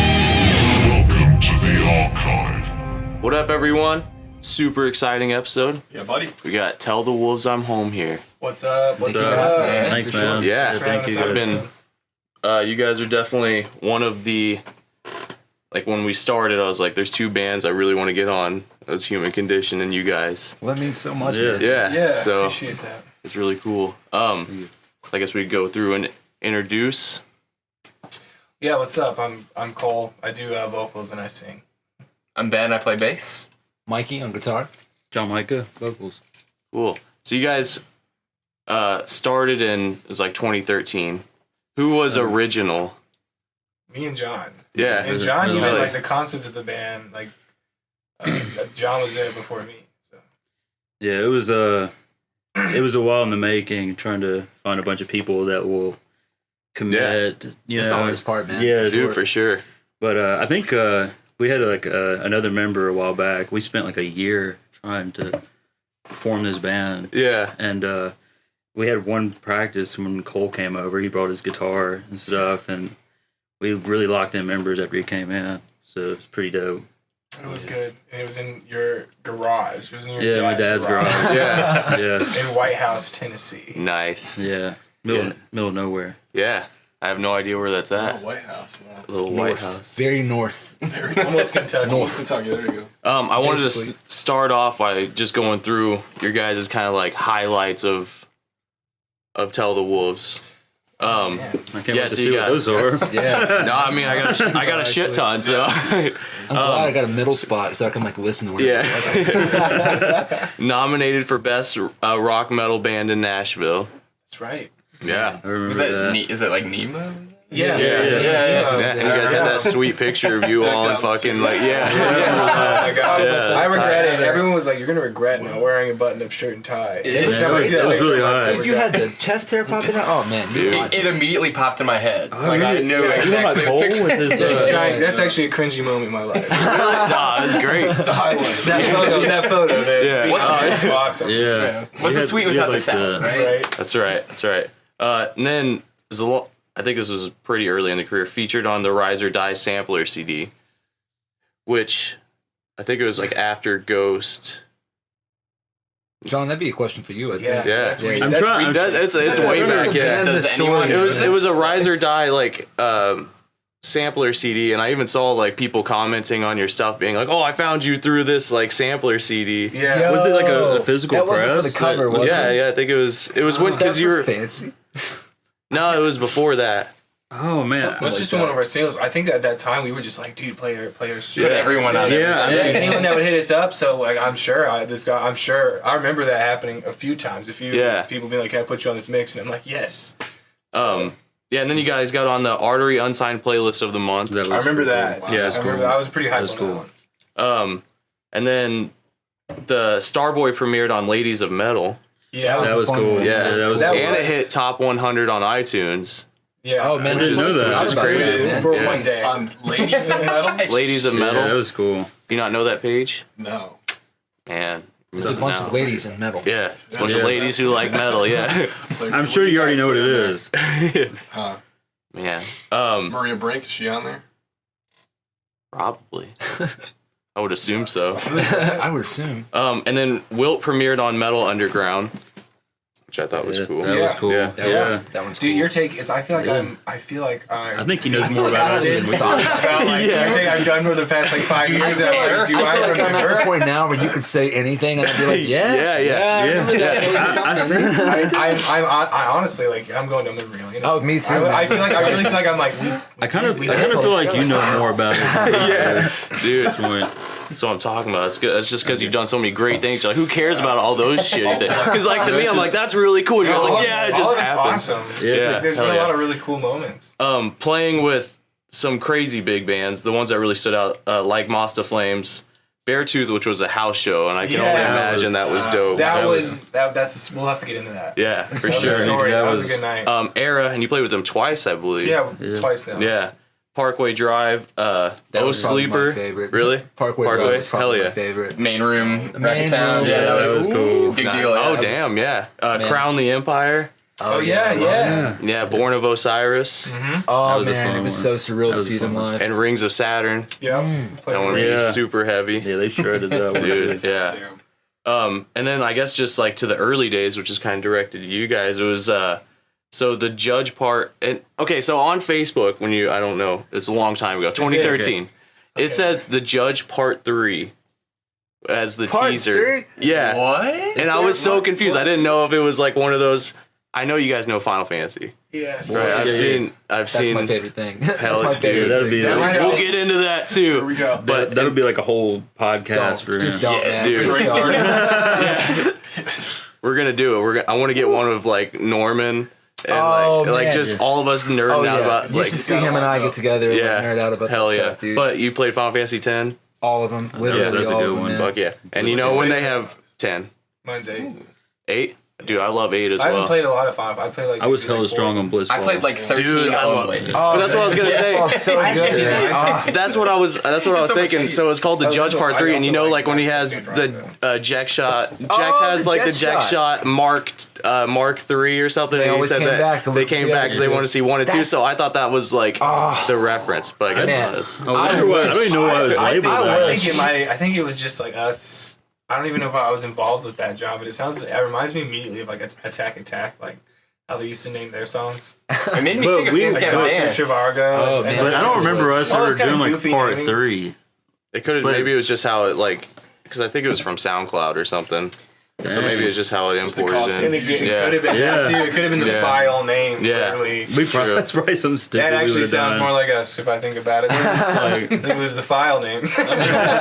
Welcome to the Archive. What up, everyone? Super exciting episode. Yeah, buddy. We got Tell the Wolves I'm Home here. What's up? Thanks, man. Thanks, man. Yeah, thank you. I've been. You guys are definitely one of the. Like when we started, I was like, "There's two bands I really want to get on." That's Human Condition and you guys. Well, that means so much. Yeah. Man. Yeah. So appreciate that. it's really cool. I guess we'd go through and introduce. Yeah, what's up? I'm Cole. I do vocals and I sing. I'm Ben. I play bass. Mikey on guitar. John Micah, vocals. Cool. So you guys started in it was like 2013. Who was original? Me and John. Yeah. And John, even Really? like the concept of the band, like John was there before me. So Yeah, it was a while in the making, trying to find a bunch of people that will commit. You That's know, the hardest part, man. Yeah, Dude, for sure. But I think we had like another member a while back. We spent like a year trying to form this band, Yeah. and we had one practice when Cole came over. He brought his guitar and stuff, and we really locked in members after he came in. So it's pretty dope. it was good. And it was in your garage. It was in your Yeah, my dad's garage. Yeah. Yeah, in White House, Tennessee. Nice. yeah, middle of nowhere. Yeah. I have no idea where that's at. White House. Yeah. Little White House. Very north. Almost Kentucky. Kentucky. There you go. I wanted Basically. to start off by just going through your guys' kind of like highlights of Tell the Wolves. I can't Yeah, wait to so see you what got- those are. Yeah. No, I mean I got a shit ton. So I'm glad I got a middle spot so I can like listen to what yeah. Nominated for best rock metal band in Nashville. That's right. Yeah. I remember Was that. that is that like Nemo? Yeah. Yeah. Yeah, and you guys had that sweet picture of you all and fucking like yeah. Oh my God. Yeah, I that's regret tight. it. Everyone was like, "You're gonna regret not wearing a button-up shirt and tie." Every time I see that it was picture, really I'm like, high. "I Dude, you regret had the chest hair popping out. Oh man, Dude. It immediately popped in my head. really? I knew Yeah. You know, like exactly Cole the picture. with his, That's giant. That's actually a cringy moment in my life. Nah, that's great. that photo there. Yeah. It's awesome. yeah. What's You the sweet you without the like sound, right? Right. That's right. That's right. And then there's a lot. I think this was pretty early in the career. Featured on the Rise or Die sampler CD, which I think it was like after Ghost. John, that'd be a question for you. I Yeah. think. Yeah. That's Yeah. re- I'm that's trying- re- It's way back. Yeah. And the Does story. anyone- It was a Rise or Die like sampler CD, and I even saw like people commenting on your stuff, being like, "Oh, I found you through this like sampler CD." Yeah. Was it like a physical That wasn't for press? the cover, was Yeah, it? yeah. I think it was when because you were fancy. no, it was before that. Oh man. That's just been one of our sales. I think that at that time we were just like, dude, play our shit. Put everyone out there. Yeah, Yeah, anyone that would hit us up. So like, I'm sure I remember that happening a few times. People being like, "Can I put you on this mix?" And I'm like, "Yes." Yeah, and then you guys got on the Artery Unsigned Playlist of the Month. That was I remember cool. that. Yeah, I that's remember that. I was pretty hyped That's on cool. that one. And then the Starboy premiered on Ladies of Metal. Yeah, That was fun cool. one. Yeah, that was. That cool. and it was- hit top 100 on iTunes. yeah. Oh man, I didn't know that. Which is crazy. man. For Yeah. one day. On Ladies of Metal? Ladies of Yeah, that Metal. was cool. Do you not know that page? No. Man, It's missing a bunch out. of ladies in metal. Yeah, it's a bunch of Yeah. ladies who like metal. Yeah, I'm sure you already know what it is. Huh. man. Maria Brink, is she on there? Probably. I would assume so. I would assume. And then Wilt premiered on Metal Underground, which I thought was Yeah, cool. That was cool. Yeah. That one's Dude, cool. your take is I feel like I think he knows more about us than we thought do. about like everything I've done for the past like 5 years. I feel like I'm at remember? the point now where you could say anything and I'd be like, yeah, Yeah. I remember that. I honestly like I'm going down memory lane. You know? Oh, me too. I feel like I really feel like I'm like I kind of feel like you know more about it. Yeah, dude. That's why- That's what I'm talking about. It's good. That's just because you've done so many great things. You're like, who cares about all those shitty things? Because like to me, I'm like, that's really cool. And you're like, yeah, it all just of it's happened. awesome. Yeah, There's hell been a yeah. lot of really cool moments. Playing with some crazy big bands. The ones that really stood out, like Mosta Flames, Beartooth, which was a house show, and I can only Yeah. imagine that was dope. That's we'll have to get into that. Yeah, for That was a sure. story. That That was a was- good night. Era, and you played with them twice, I believe. Yeah, twice now. Yeah. Parkway Drive, That was probably my Sleeper. favorite. Really? Parkway Drive was Hell probably yeah. my favorite. Main room, Main Rackettstown. room, Yeah, that was cool. big Nice. deal. Yeah. Oh, damn, yeah. Crown the Empire. Oh yeah. Yeah, Born of Osiris. Oh was a man, fun it was one. so surreal That to was see them fun. live. And Rings of Saturn. Yeah. That one Yeah. was super heavy. Yeah, they shredded that one. Dude, too. yeah. And then I guess just like to the early days, which is kind of directed to you guys, it was so the judge part. And okay, so on Facebook, when I don't know, it's a long time ago, 2013. It says the judge part 3 as the Part teaser. 3? Yeah. What? And I was so confused. I didn't know if it was like one of those. I know you guys know Final Fantasy. Yes. Right? I've Yeah. That's seen. my favorite thing. Hell, That's my dude, favorite. that'd be- thing. That We'll might get into that too. Here we go. But That would be like a whole podcast for Just him. don't, Yeah, man. dude. Just don't. we're gonna do it. I want to get one of like Norman and Oh, like man. just all of us nerding Oh out yeah, about you like should see him and I get together and yeah, like, nerd out about hell that yeah. stuff, dude. But you played Final Fantasy 10. all of them, literally that's a all good of them. one. man. Fuck yeah! And you know when they have 10, Mine's 8. 8, dude, I love 8 as I haven't well. played a lot of Final. I played like. I was maybe, hella like, strong 4. on Blitzball. I played like 13 Dude, I love only. it. But that's what I was gonna say. Oh, so good. did man. that. That's what I was. That's what I was so much thinking. hate. So it's called the Oh, Judge that's Part what- 3, I and you also know, like like when he that has second the Jack shot. Jax Oh, has the like the Jack Jack shot. shot Mark 3 or something. They and he always said came that back to they look came together, back because they dude. wanted to see 1 and 2. That's- So I thought that was like the reference, but I guess Man. not. It's- Oh, I don't even know why it was labeled I that. wish. I think it was just like us. I don't even know if I was involved with that job, but it reminds me immediately of like Attack, like how they used to name their songs. It made me But think of we- Dance Like Gavin Dr. Dance. Zhivago. Oh, and man. But I don't remember us All ever those kinda doing like goofy part naming. 3. It could have. But- Maybe it was just how it like. Because I think it was from SoundCloud or something. So maybe it's just how it the imported cost in. And it could Yeah. have been Yeah. that too. It could have been the Yeah. file name. Yeah. Literally. We probably, True. that's probably some stupid. That we actually would've sounds done. more like us if I think about it. I think it was the file name.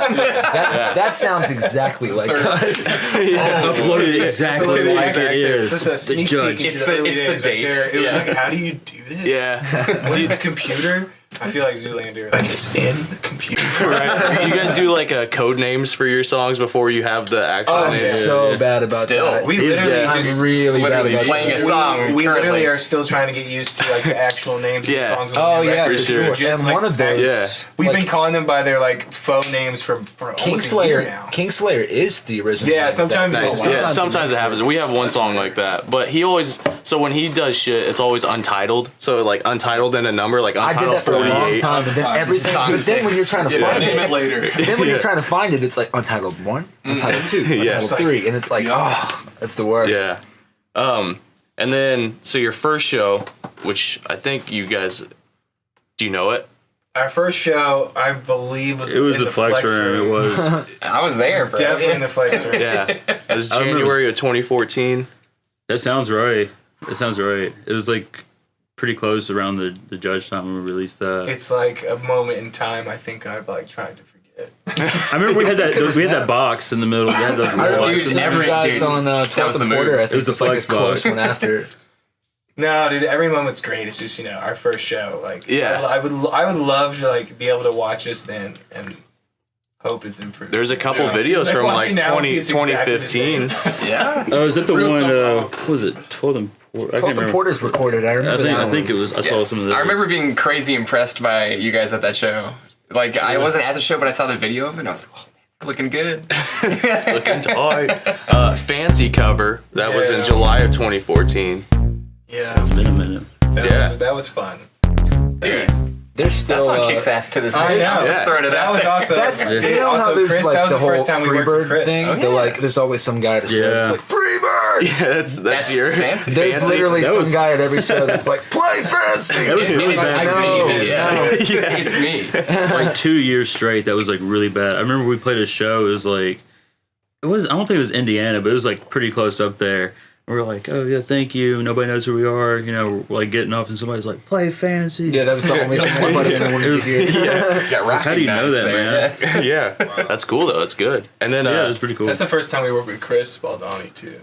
That sounds exactly like us. uploaded exactly Literally like exact it same. is. Just a The sneak judge. peek into It's the the- early it's the days right date. there. It was Yeah. like, how do you do this? Yeah. What is a computer? I feel like Zoolander. Like it's in the computer. Right. Do you guys do like code names for your songs before you have the actual I'm name? so bad about Still. that. We literally Yeah. just I'm really bad literally about playing that. a song we currently. literally are still trying to get used to like the actual names Yeah. of the songs. on Oh the yeah, record. for sure. sure. Just, And like, one of those, Yeah. We've like, been calling them by their like faux names for almost a year now. Kingslayer is the original. Yeah, name of sometimes that. it's- Nice. Yeah, sometimes it happens. We have one song like that, but he always. So when he does shit, it's always untitled. So like untitled and a number, like I untitled did that for a long 48. time, and then Time. everything. Song But then when you're 6. trying to Yeah, find name it, it later. then when you're trying to find it, it's like Untitled 1, Untitled 2, Yeah. Untitled 3, and it's like, oh, that's the worst. Yeah. And then so your first show, which I think you guys, do you know it? Our first show, I believe, was It was in a the flex room. It was. I was there, bro. Definitely in the flex room. Yeah. It was I remember- January of 2014. That sounds right. That sounds right. It was like pretty close around the judge time when we released that. It's like a moment in time. I think I've like tried to forget. I remember we had that box in the middle. We had the I remember Dude, some of every- you guys dude, on that 12th was and the Porter. move. I think It was the it's like a flex close box. one after. No, dude, every moment's great. It's just our first show. Like, Yeah. I would love to like be able to watch us then and hope it's improved. There's a couple Yeah. videos Like, from like watching now, 20, it's exactly the same. 2015. Yeah. Oh, is that the Real one? somehow. What was it? 12th and Porter. I can't 12th and remember. Porter's recorded. I remember that I one. think it was. I saw Yes. some of those. I remember being crazy impressed by you guys at that show. Like, I wasn't at the show, but I saw the video of it, and I was like, oh, man, looking good. Looking tight. Fancy cover. That was in Yeah. July of 2014. Yeah, It's been a minute. that was fun. Dude, There's that still. song kicks ass to this day. I know. Just throwing it That out was there. also That's dude, you know also how there's Chris, like that was the the whole first time we worked with Freebird Chris. thing. Oh, They're yeah. like, there's always some guy at a show that's Yeah. like Freebird. Yeah, that's That's your fancy. There's Fancy. literally That some was- guy at every show that's like, play fancy. That was really It's bad. me, No, yeah. It's me. Like 2 years straight. That was like really bad. I remember we played a show. It was like, I don't think it was Indiana, but it was like pretty close up there. We were like, oh yeah, thank you. Nobody knows who we are. You know, we're like getting off, and somebody's like, play fancy. Yeah, that was the only thing anybody wanted to hear. You got How do you know recognized that, there. man? Yeah. That's cool though. That's good. And then Yeah, it was pretty cool. That's the first time we worked with Chris Baldoni too.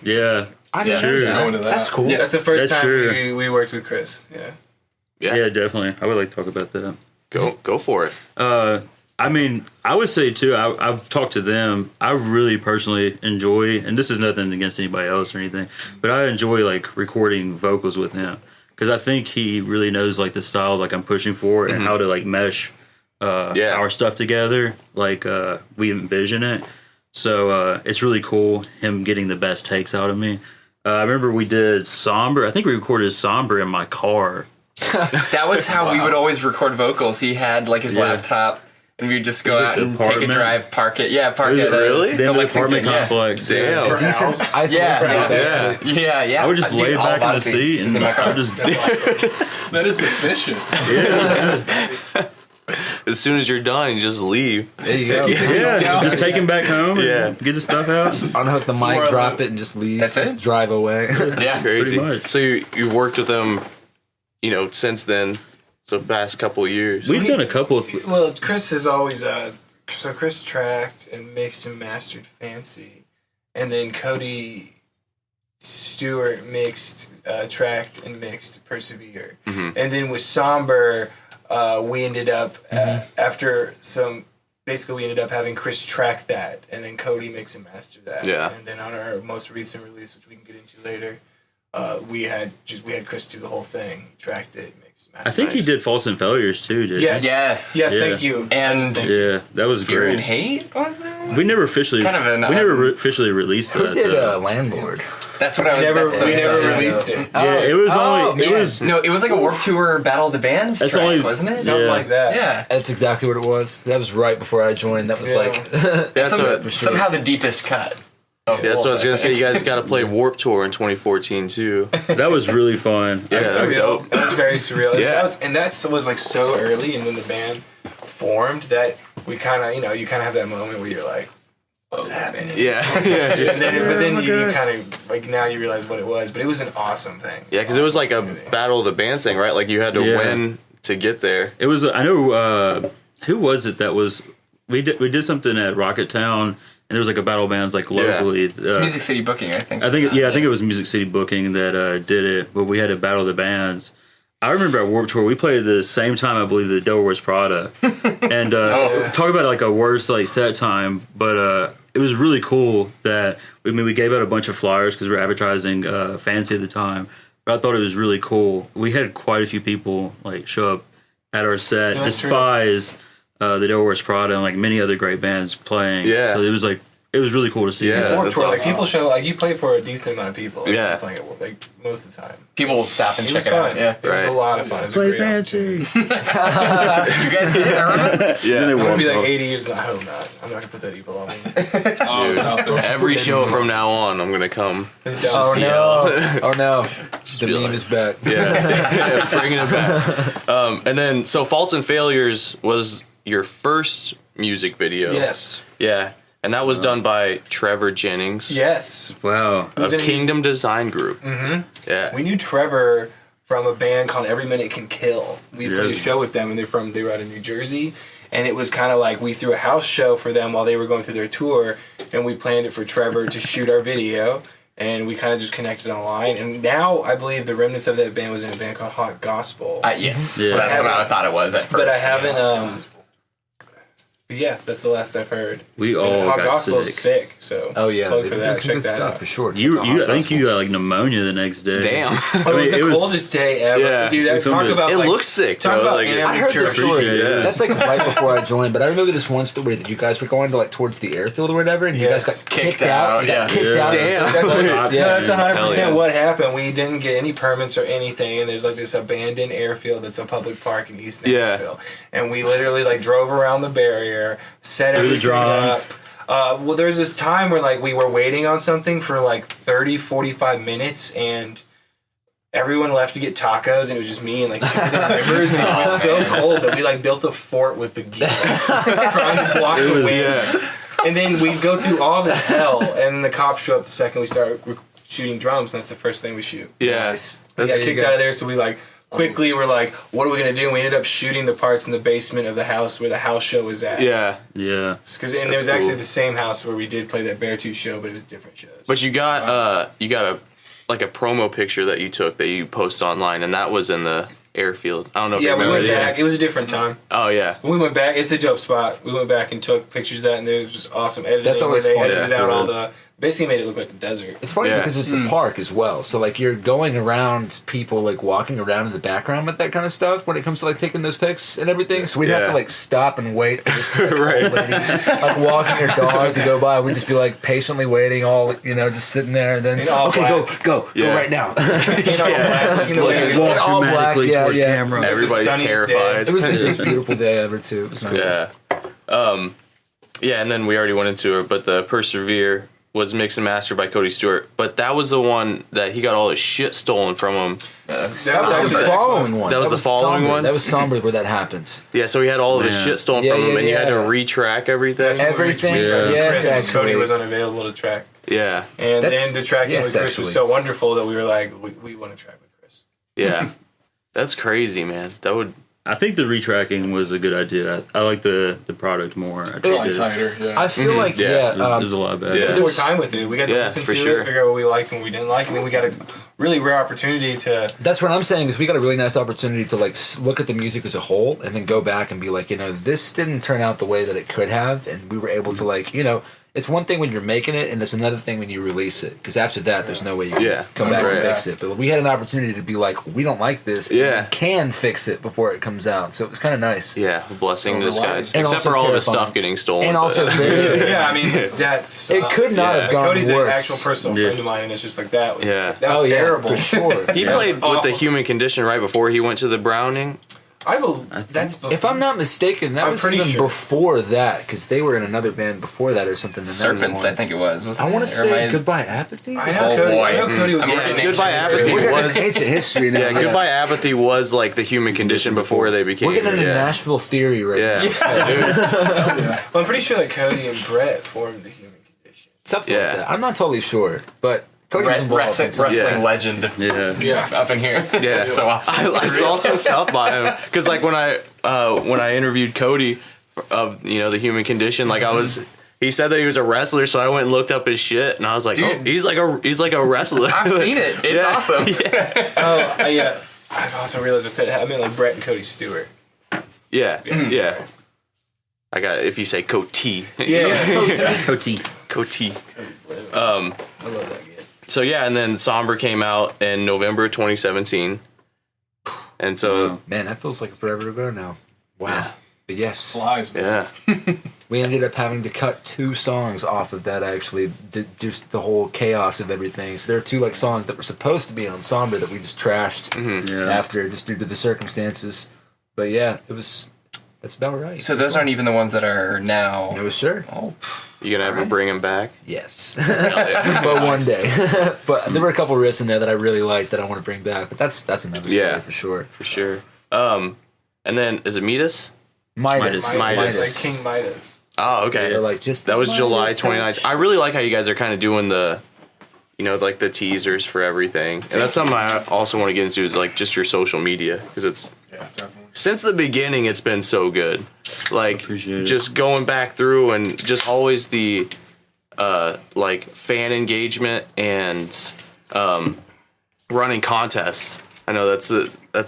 Yeah, I didn't Sure. know Going to that. that. That's cool. Yeah. That's the first That's time true. we worked with Chris. Yeah. yeah, definitely. I would like to talk about that. go for it. I mean, I would say too. I've talked to them. I really personally enjoy, and this is nothing against anybody else or anything, but I enjoy like recording vocals with him because I think he really knows like the style like I'm pushing for and how to like mesh our stuff together like we envision it. So it's really cool him getting the best takes out of me. I remember we did Somber. I think we recorded Somber in my car. That was how we would always record vocals. He had like his laptop, and we'd just go out and take a drive, park it. Yeah, park it. Really? The Lexington, apartment complex. Damn. Decent isolation. Yeah. I would just lay back in the seat and I just That is efficient. As soon as you're done, you just leave. There you go. just take him back home. Yeah. And get the stuff out. Unhook the mic, drop it, and just leave. That's just it? drive away. Yeah. Crazy. Pretty much. So you've worked with them, since then. So past couple of years. We've done a couple of. Well, Chris has always so Chris tracked and mixed and mastered Fancy, and then Cody Stewart mixed, tracked and mixed Persevere, and then with Somber, we ended up after some. Basically, we ended up having Chris track that, and then Cody mix and master that. Yeah. And then on our most recent release, which we can get into later, we had Chris do the whole thing. He tracked it, mixed, mastered. I think he did Faults and Failures too, didn't Yes. he? Yes. Yes, Yeah. thank you. And Yeah, that was Fear and great. Hate, was it? We never officially officially released Who that. did though. Landlord? That's what I was. We never yeah. released it. Yeah, it was only. It Yeah. was. No, it was like a Warped Tour Battle of the Bands That's track, only- wasn't it? Something Yeah. like that. Yeah. That's exactly what it was. That was right before I joined. That was Yeah. like. That's what. Somehow the deepest cut. Yeah, that's what I was gonna say. You guys got to play Warp Tour in 2014 too. That was really fun. Yeah, that's Surreal. dope. That was very surreal. Yeah. That was like so early, and when the band formed, that we kind of, you kind of have that moment where you're like, what's happening? Yeah, And then, but then you kind of like now you realize what it was, but it was an awesome thing. Yeah, because it was like a battle of the bands thing, right? Like you had to win to get there. It was. I know. Who was it that was? We did something at Rocket Town, and there was like a battle of bands like locally. It's Music City Booking, I think. I think it was Music City Booking that did it, but we had a battle of the bands. I remember at Warped Tour we played the same time I believe the Devil Wears Prada, and talk about like a worst like set time, but it was really cool that we gave out a bunch of flyers because we were advertising Fancy at the time. But I thought it was really cool. We had quite a few people like show up at our set, despise the Devil Wears Prada and like many other great bands playing. Yeah. So it was really cool to see. Yeah. It's that. Warped that's Tour. Like awesome. people show, like you play for a decent amount of people. Like, Yeah. playing it like most of the time. People will stop and It was check it fun. out. Yeah. It was a Right. lot of fun. It was a Play great Fancy. You guys get it? I don't know. Yeah, Then they I'm gonna be walked like off. 80 years. I hope not. I'm not gonna put that evil on me. Oh, it's out there. every show from now on, I'm gonna come. Please don't. Oh no! Oh no! The be meme like- is back. Yeah, bringing it back. And then so Faults and Failures was your first music video. Yes. Yeah, and that was done by Trevor Jennings. Yes. Wow. Of in his- Kingdom Design Group. Mm-hmm. Yeah. We knew Trevor from a band called Every Minute Can Kill. We played a Yes. show with them, and they were out of New Jersey, and it was kind of like we threw a house show for them while they were going through their tour, and we planned it for Trevor to shoot our video, and we kind of just connected online. And now I believe the remnants of that band was in a band called Hot Gospel, Yes. Yeah. That's what I thought it was at first. but I haven't. But yes, that's the last I've heard. We all And Hot got Gospel's sick. sick. So Oh yeah, plug they for did that. some Check good that stuff out. for sure. I think you got like pneumonia the next day. Damn. It was the coldest day ever. Yeah. Dude, We that, filmed talk it. about It like, looks sick, Talk though. about Like, I heard this story. Appreciate it. That's like right before I joined, but I remember this one story that you guys were going to like towards the airfield or whatever, and you guys Yes. got kicked out. You got Yeah. kicked Yeah. out. Damn. That's, what, Yeah. no, that's 100% Hell yeah. what happened. We didn't get any permits or anything, and there's like this abandoned airfield that's a public park in East Yeah. Nashville. And we literally like drove around the barrier, set the everything drums. up. Well, there's this time where like we were waiting on something for like 30, 45 minutes, and everyone left to get tacos, and it was just me and like two other members, and it was so cold that we like built a fort with the gear, trying to block the was- wind. And then we go through all this hell, and the cops show up the second we start shooting drums, and that's the first thing we shoot. Yeah. We got kicked out of there, so we like quickly were like, what are we gonna do? And we ended up shooting the parts in the basement of the house where the house show was at. Yeah. Yeah. Because it was That's actually cool. the same house where we did play that Beartooth show, but it was different shows. But you got a like a promo picture that you took that you post online, and that was in the airfield. I don't know if yeah, you we remember. went back. It was a different time. Oh yeah. When we went back, it's a dope spot. We went back and took pictures of that, and it was just awesome editing. That's always where they fun. edited Yeah. out all the basically made it look like a desert. It's funny Yeah. because it's a park as well. So like you're going around people like walking around in the background with that kind of stuff when it comes to like taking those pics and everything. So we'd have to Yeah. like stop and wait for this like, Right. old lady like walking her dog to go by. We'd just be like patiently waiting, all just sitting there, and then In all okay, black. go Yeah. right now. Just looking Walk in all black, dramatically yeah, towards yeah. camera. Like the Everybody's sunniest terrified. It was the most beautiful day ever too. It was nice. Yeah. Yeah, and then we already went into it, but the Persevere was mixed and mastered by Cody Stewart. But that was the one that he got all his shit stolen from him. That was That was actually the the next following one. That was the following somber. one? That was somber where that happened. Yeah, so he had all of his Man. shit stolen Yeah, from him, yeah, and you had to yeah. retrack everything. Everything, Yeah. yes, Chris, Cody actually. was unavailable to track. Yeah, And That's- then the tracking yes, with Chris actually. was so wonderful that we were like, we want to track with Chris. yeah. That's crazy, man. That would... I think the retracking was a good idea. I like the product more. I Probably did. tighter. Yeah. I feel like Yeah. It was a lot better. Yeah. There's more time with it. We got to Yeah, listen for to sure. it, figure out what we liked and what we didn't like, and then we got a really rare opportunity to. That's what I'm saying is we got a really nice opportunity to like look at the music as a whole and then go back and be like, this didn't turn out the way that it could have, and we were able to like, it's one thing when you're making it, and it's another thing when you release it. Because after that, there's no way you can Yeah. come back Right. and fix it. But we had an opportunity to be like, we don't like this. and Yeah. we can fix it before it comes out. So it was kind of nice. Yeah, a blessing in Silver disguise. linings. And Except also for all of his terrifying. stuff getting stolen. And but- also very- Yeah, I mean that's. It could not have gone Cody's worse. an actual personal Yeah. friend of mine, and it's just like that was. Yeah. That was terrible. for sure. He Yeah. played with the Awful. Human Condition right before he went to the Browning. I believe that's. If I'm not mistaken, that I'm was pretty even sure. before that, because they were in another band before that or something. and that was Serpents, the I one. think it was. Wasn't I want it? to Or am say I- Goodbye Apathy. I Oh, know Cody. boy. I know Cody was. I'm Yeah, looking at Goodbye ancient Apathy history. We're gonna was... ancient history now. Yeah, Goodbye Apathy was like the Human Condition before they became... We're getting into yeah. Nashville theory right Yeah. now. Dude. Well, I'm pretty sure that Cody and Brett formed the Human Condition. Something Yeah. like that. I'm not totally sure, but Cody was involved. Wrestling, in something. wrestling Yeah. legend Yeah. Yeah. up in here. Yeah. So awesome. I saw some stuff by him because like when I interviewed Cody of the Human Condition, like he said that he was a wrestler, so I went and looked up his shit, and I was like, Dude. oh, he's like a wrestler. I've seen it. It's Yeah. awesome. Yeah. I've also realized I said I meant like Brett and Cody Stewart. Yeah, yeah. I got it. If you say Cody, Coty. Cody. I love that kid. So yeah, and then Somber came out in November 2017, and so Man, that feels like forever ago now. Wow. Yeah. But yes, Flies, man. yeah, we ended up having to cut 2 songs off of that. Actually, just the whole chaos of everything. So there are 2 like songs that were supposed to be on Somber that we just trashed Yeah. after, just due to the circumstances. But yeah, that's about right. So those aren't even the ones that are now. No, sir. Oh, you gonna ever bring him back? Yes. But one day. But there were a couple riffs in there that I really liked that I want to bring back. But that's another story Yeah. for sure. For sure. And then is it Midas? Midas. Midas. Like King Midas. Oh, okay. They're like just That was Midas July touch. 29th. I really like how you guys are kind of doing the, like the teasers for everything. And that's something I also want to get into is like just your social media because it's Yeah, definitely. since the beginning it's been so good. Like Appreciate it. just going back through and just always the like fan engagement and running contests. I know that's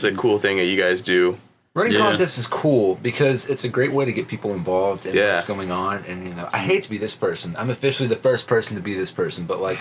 a cool thing that you guys do. Running Yeah. contests is cool because it's a great way to get people involved in Yeah. what's going on. And I hate to be this person. I'm officially the first person to be this person, but like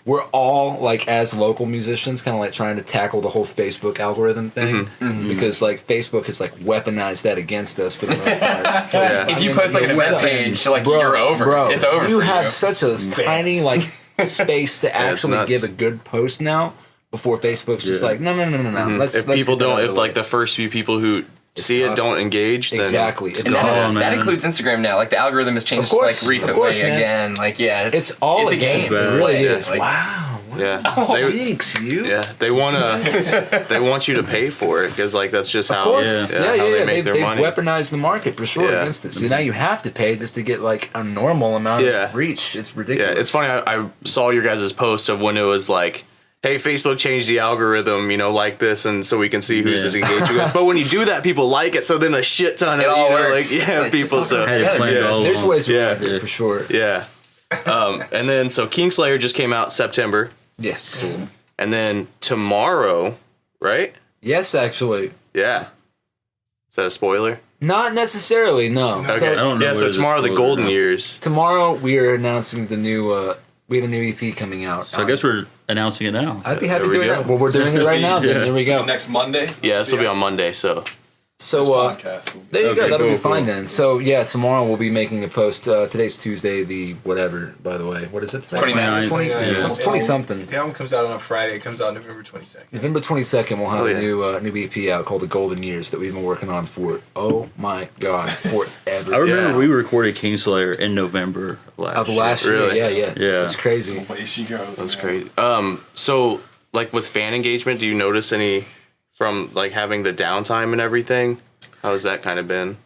we're all like as local musicians kind of like trying to tackle the whole Facebook algorithm thing because like Facebook has like weaponized that against us for the most part. Yeah. if you post like a web page, like you're over. Bro, It's over. You for have you. such a tiny like space to it's actually nuts. give a good post now before Facebook's just Yeah. like no. Let's If let's people get that don't, out of if the like way. the first few people who see it tough. don't engage, then Exactly. it's It's And all all- that man. includes Instagram now. Like the algorithm has changed Of course, like recently of course, man. again. Like it's all it's a game. It's It really bad. is. Like, Wow. yeah. Oh, They- thanks, you. Yeah, they want you to pay for it because like that's just Of how course. how Yeah. they make their They've money. weaponized the market for sure Yeah. against it. So now you have to pay just to get like a normal amount Yeah. of reach. It's Yeah, ridiculous. it's funny. I saw your guys' post of when it was like, "Hey, Facebook changed the algorithm, like this, and so we can see who's Yeah. as engaged with." But when you do that, people like it, so then a shit ton of It all works. like It's like, people. just So all I had it planned Yeah. all There's along. ways Yeah. around it for sure. yeah. And then so Kingslayer just came out September, Yes. and then tomorrow, right? Yes, actually. Yeah. Is that a spoiler? Not necessarily, no. Okay. So I don't know yeah. So where this tomorrow the spoiler Golden is. Years. tomorrow we are announcing the We have a new EP coming out. So I guess we're announcing it now. I'd be happy There we doing go. that. Well, we're doing it right now. Yeah. There we go. Next Monday. Yeah, this will be on Monday. So So This podcast. there you go. Okay, That'll be cool, fine cool. then. So yeah, tomorrow we'll be making a post. Today's Tuesday, the whatever. By the way, what is it? 29th. 20 Yeah. 20 something. The album comes out on a Friday. It comes out November 22nd. November 22nd, we'll have Oh, a yeah. new EP out called The Golden Years that we've been working on for, oh my God, forever. I remember Yeah. we recorded Kingslayer in November Of last year, Really? yeah. Yeah. It's crazy. Away she goes. that's man. crazy. So like with fan engagement, do you notice any from like having the downtime and everything? How's that kind of been?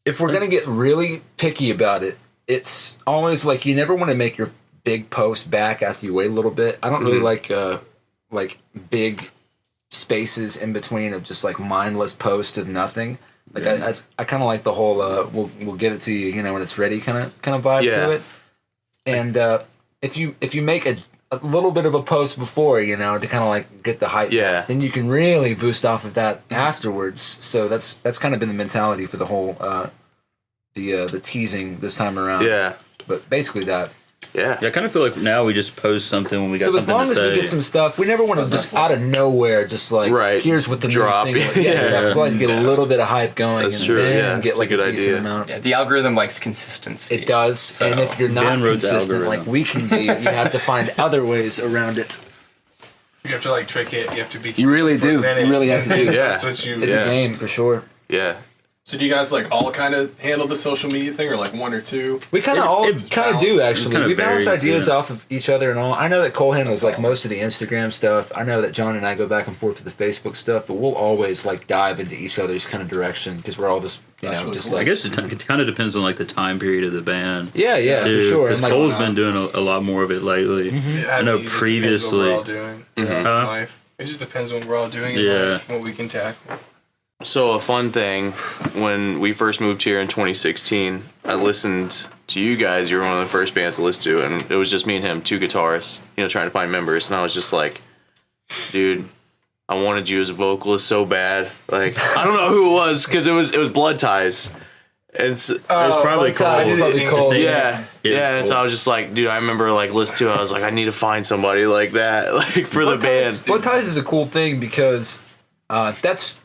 If we're going to get really picky about it, it's always like you never want to make your big post back after you wait a little bit. I don't really like big spaces in between of just like mindless posts of nothing. Like I kind of like the whole we'll get it to you, when it's ready kind of vibe Yeah. to it. And if you make a little bit of a post before, to kind of like get the hype, Yeah. then you can really boost off of that afterwards. So that's kind of been the mentality for the whole the teasing this time around. Yeah. But basically that. Yeah. Yeah, I kind of feel like now we just post something when we got So as something long to as say. we get some stuff, we never want to just out of nowhere just like Right. here's what the Drop. new single. Yeah, Yeah. exactly. We like to get a little bit of hype going That's and true, then yeah. get It's a like a, good decent idea. amount. Yeah, the algorithm likes consistency. It does, and if you're not Ben wrote the consistent like algorithm. we can be, you have to find other ways around it. You have to like trick it. You have to be. You really consistent do. for a minute. You really have to do. Yeah. That's what you. It's Yeah. a game for sure. Yeah. So do you guys like all kind of handle the social media thing, or like one or two? We kind of all it kind of do actually. kinda We bounce varies, ideas yeah. off of each other and all. I know that Cole handles like all. most of the Instagram stuff. I know that John and I go back and forth with the Facebook stuff, but we'll always like dive into each other's kind of direction because we're all just That's really just cool. like I guess it kind of depends on like the time period of the band. yeah, for too, sure. Because And, like, Cole's been doing a lot more of it lately. Yeah, I know mean, it just depends what we're all previously. doing in Huh? life. It just depends what we're all doing in Yeah. life, what we can tackle. So a fun thing, when we first moved here in 2016, I listened to you guys. You were one of the first bands to listen to, and it was just me and him, two guitarists, trying to find members. And I was just like, dude, I wanted you as a vocalist so bad. Like, I don't know who it was, because it was Blood Ties. It's It was probably Cole. I didn't see Cole. yeah, Yeah, and so I was just like, dude, I remember like listening to it. I was like, I need to find somebody like that, like for the band. Blood Ties is a cool thing because that's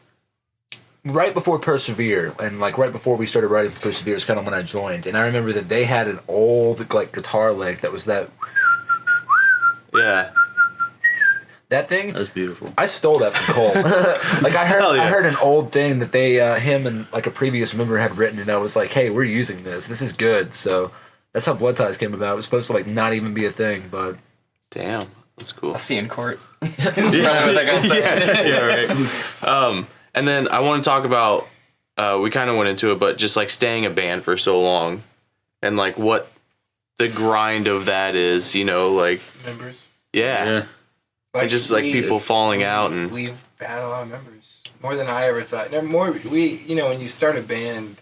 right before Persevere, and like right before we started writing for Persevere is kind of when I joined. And I remember that they had an old like guitar lick that was that thing. That's beautiful. I stole that from Cole. Like I Hell yeah. heard an old thing that they him and like a previous member had written, and I was like, hey, we're using this. This is good. So that's how Blood Ties came about. It was supposed to like not even be a thing, but Damn, that's cool. I'll see you in court. That's probably what that guy said. yeah, right. And then I want to talk about, we kind of went into it, but just like staying a band for so long and like what the grind of that is, like, Members. Yeah. And just like people falling out and We've had a lot of members. More than I ever thought. When you start a band,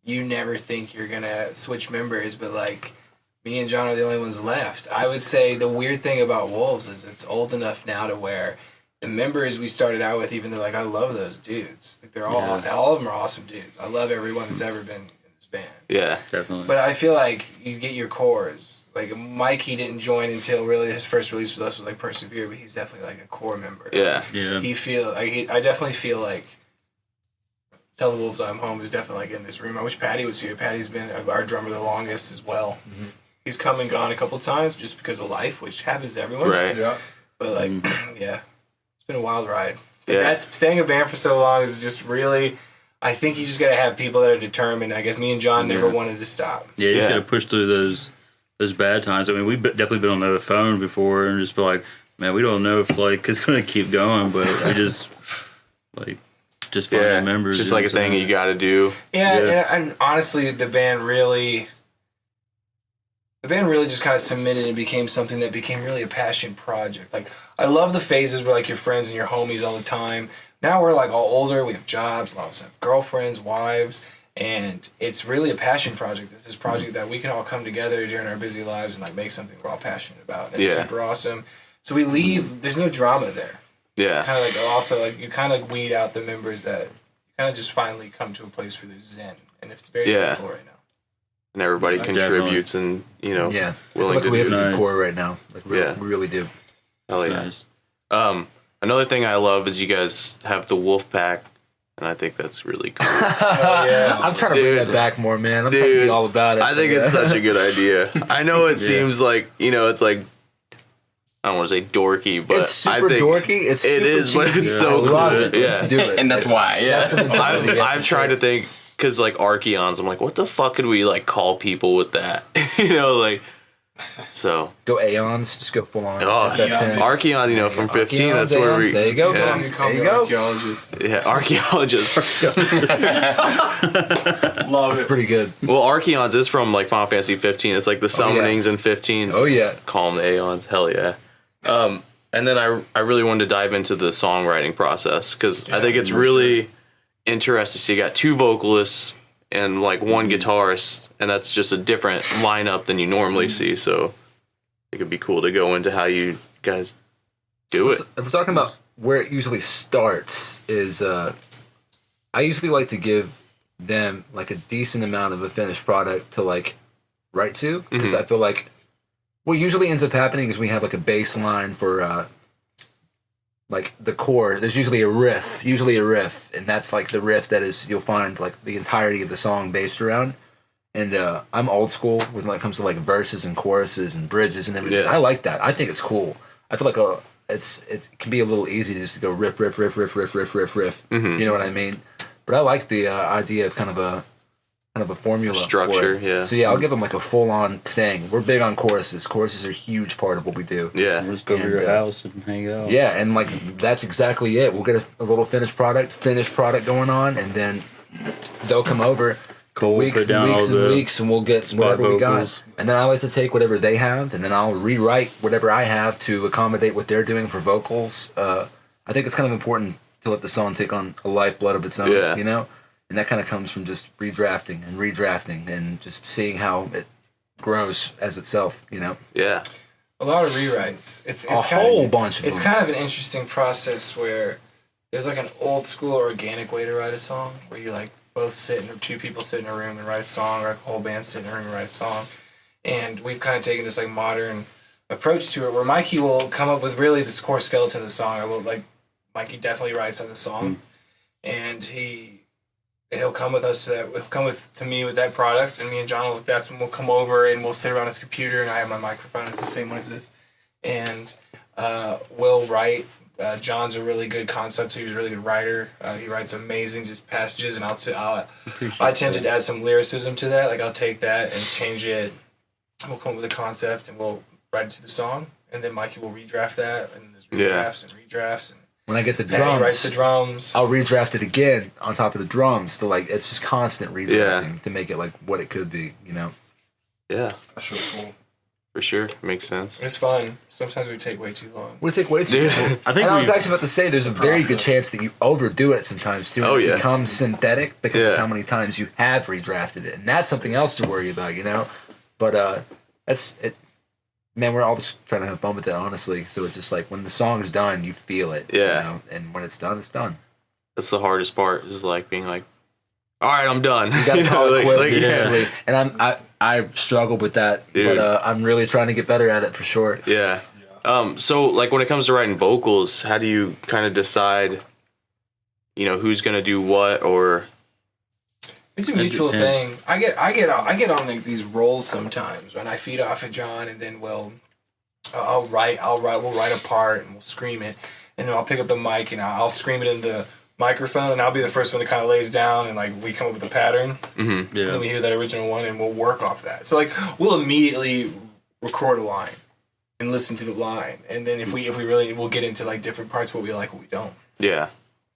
you never think you're going to switch members, but like me and John are the only ones left. I would say the weird thing about Wolves is it's old enough now to where the members we started out with, even though like I love those dudes, like they're all of them are awesome dudes. I love everyone that's ever been in this band. yeah. Definitely. But I feel like you get your cores. Like Mikey didn't join until really his first release with us was like Persevere, but he's definitely like a core member. Yeah. yeah. I definitely feel like Tell the Wolves I'm Home is definitely like in this room. I wish Patty was here. Patty's been our drummer the longest as well. Mm-hmm. He's come and gone a couple times just because of life, which happens to everyone. Right. Yeah. But like, yeah, it's been a wild ride. But Yeah. that's staying a band for so long is just really. I think you just gotta have people that are determined. I guess me and John never wanted to stop. Yeah, you just Yeah. gotta push through those bad times. I mean, we've definitely been on the phone before and just be like, man, we don't know if like it's gonna keep going, but we just like just finding Yeah. members. Just you know like a what I'm thing saying? you got to do. Yeah, and honestly, the band really just kind of cemented and became something that became really a passion project. Like, I love the phases where, like, your friends and your homies all the time. Now we're, like, all older. We have jobs. A lot of us have girlfriends, wives. And it's really a passion project. It's this project that we can all come together during our busy lives and, like, make something we're all passionate about. And it's Yeah. super awesome. So we leave. There's no drama there. Yeah. Kind of like, also, like, you kind of like weed out the members that you kind of just finally come to a place where there's zen. And it's very Yeah. simple right now. and everybody Definitely. contributes and Yeah, I feel willing like to we have do. a good Nice. core right now. Like, we really do. Hell yeah. Nice. Another thing I love is you guys have the wolf pack, and I think that's really cool. I'm trying to bring Dude. that back more, man. I'm trying to be all about it. I think it's such a good idea. I know it seems like, it's like, I don't want to say dorky, but It's super I think dorky. It's it super is, but cheesy. it's so I love cool. it. Let's do it. And that's why, That's the mentality. I've tried to think, because like Archeons, I'm like, what the fuck could we like call people with that? So. Go Aeons. Just go full on. Oh, FF10. Archeon, from 15, Archeons, that's where we. Aeons, there you go, Yeah, man. Call There me you go. archaeologist. yeah archaeologist. Love It's it. pretty good. Well, Archeons is from like Final Fantasy 15. It's like the summonings in 15. Oh, yeah. Call them the Aeons. Hell yeah. And then I really wanted to dive into the songwriting process because I think it's really interesting. So you got two vocalists and like one guitarist, and that's just a different lineup than you normally see. So it could be cool to go into how you guys do it. If we're talking about where it usually starts, is I usually like to give them like a decent amount of a finished product to like write to, because I feel like what usually ends up happening is we have like a bass line for like the core. There's usually a riff, and that's like the riff that is, you'll find like the entirety of the song based around. And I'm old school when it comes to like verses and choruses and bridges and everything. Yeah. I like that. I think it's cool. I feel like it can be a little easy to just go riff, riff, riff, riff, riff, riff, riff, riff. You know what I mean? But I like the idea of kind of a formula Structure, for it. yeah. So yeah, I'll give them like a full on thing. We're big on choruses. Choruses are a huge part of what we do. Yeah. We'll just go to And, your house and hang out. Yeah, and like that's exactly it. We'll get a little finished product going on, and then they'll come over weeks put down and weeks all and the weeks, and we'll get whatever we got. vocals. And then I like to take whatever they have, and then I'll rewrite whatever I have to accommodate what they're doing for vocals. I think it's kind of important to let the song take on a lifeblood of its own, Yeah. And that kind of comes from just redrafting and just seeing how it grows as itself, Yeah. A lot of rewrites. It's A kind whole of, bunch of It's them. kind of an interesting process where there's like an old school organic way to write a song where you like both sit in, or two people sit in a room and write a song, or a whole band sit in a room and write a song. And we've kind of taken this like modern approach to it where Mikey will come up with really this core skeleton of the song. Mikey definitely writes on the song, and he'll come with us to that. He'll come to me with that product, and me and John that's when we'll come over and we'll sit around his computer, and I have my microphone. It's the same one as this, and we'll write. John's a really good concept. He's a really good writer. He writes amazing just passages, and I tend to add some lyricism to that. Like I'll take that and change it. We'll come up with a concept, and we'll write it to the song, and then Mikey will redraft that, and there's redrafts and redrafts. And When I get the Patty writes the drums, drums. I'll redraft it again on top of the drums. To like, it's just constant redrafting to make it like what it could be. Yeah. That's really cool. For sure. Makes sense. It's fun. Sometimes we take way too long. We take way too Dude. long. I think And I was we- actually about to say, there's a very good chance that you overdo it sometimes too. Oh, and yeah. It becomes synthetic because of Yeah. how many times you have redrafted it, and that's something else to worry about, But that's it. Man, we're all just trying to have fun with it, honestly. So it's just like when the song's done, you feel it. Yeah. And when it's done, it's done. That's the hardest part, is like being like, all right, I'm done. You gotta call it quits yeah. eventually. And I struggle with that, Dude. but I'm really trying to get better at it for sure. Yeah. So like when it comes to writing vocals, how do you kind of decide, who's gonna do what, or? It's a mutual depends. thing. I get on like these rolls sometimes when I feed off of John, and then we'll write a part and we'll scream it, and then I'll pick up the mic and I'll scream it in the microphone, and I'll be the first one that kind of lays down, and like we come up with a pattern, and then we hear that original one, and we'll work off that. So like we'll immediately record a line and listen to the line, and then if we really, we'll get into like different parts, what we like, what we don't, Yeah.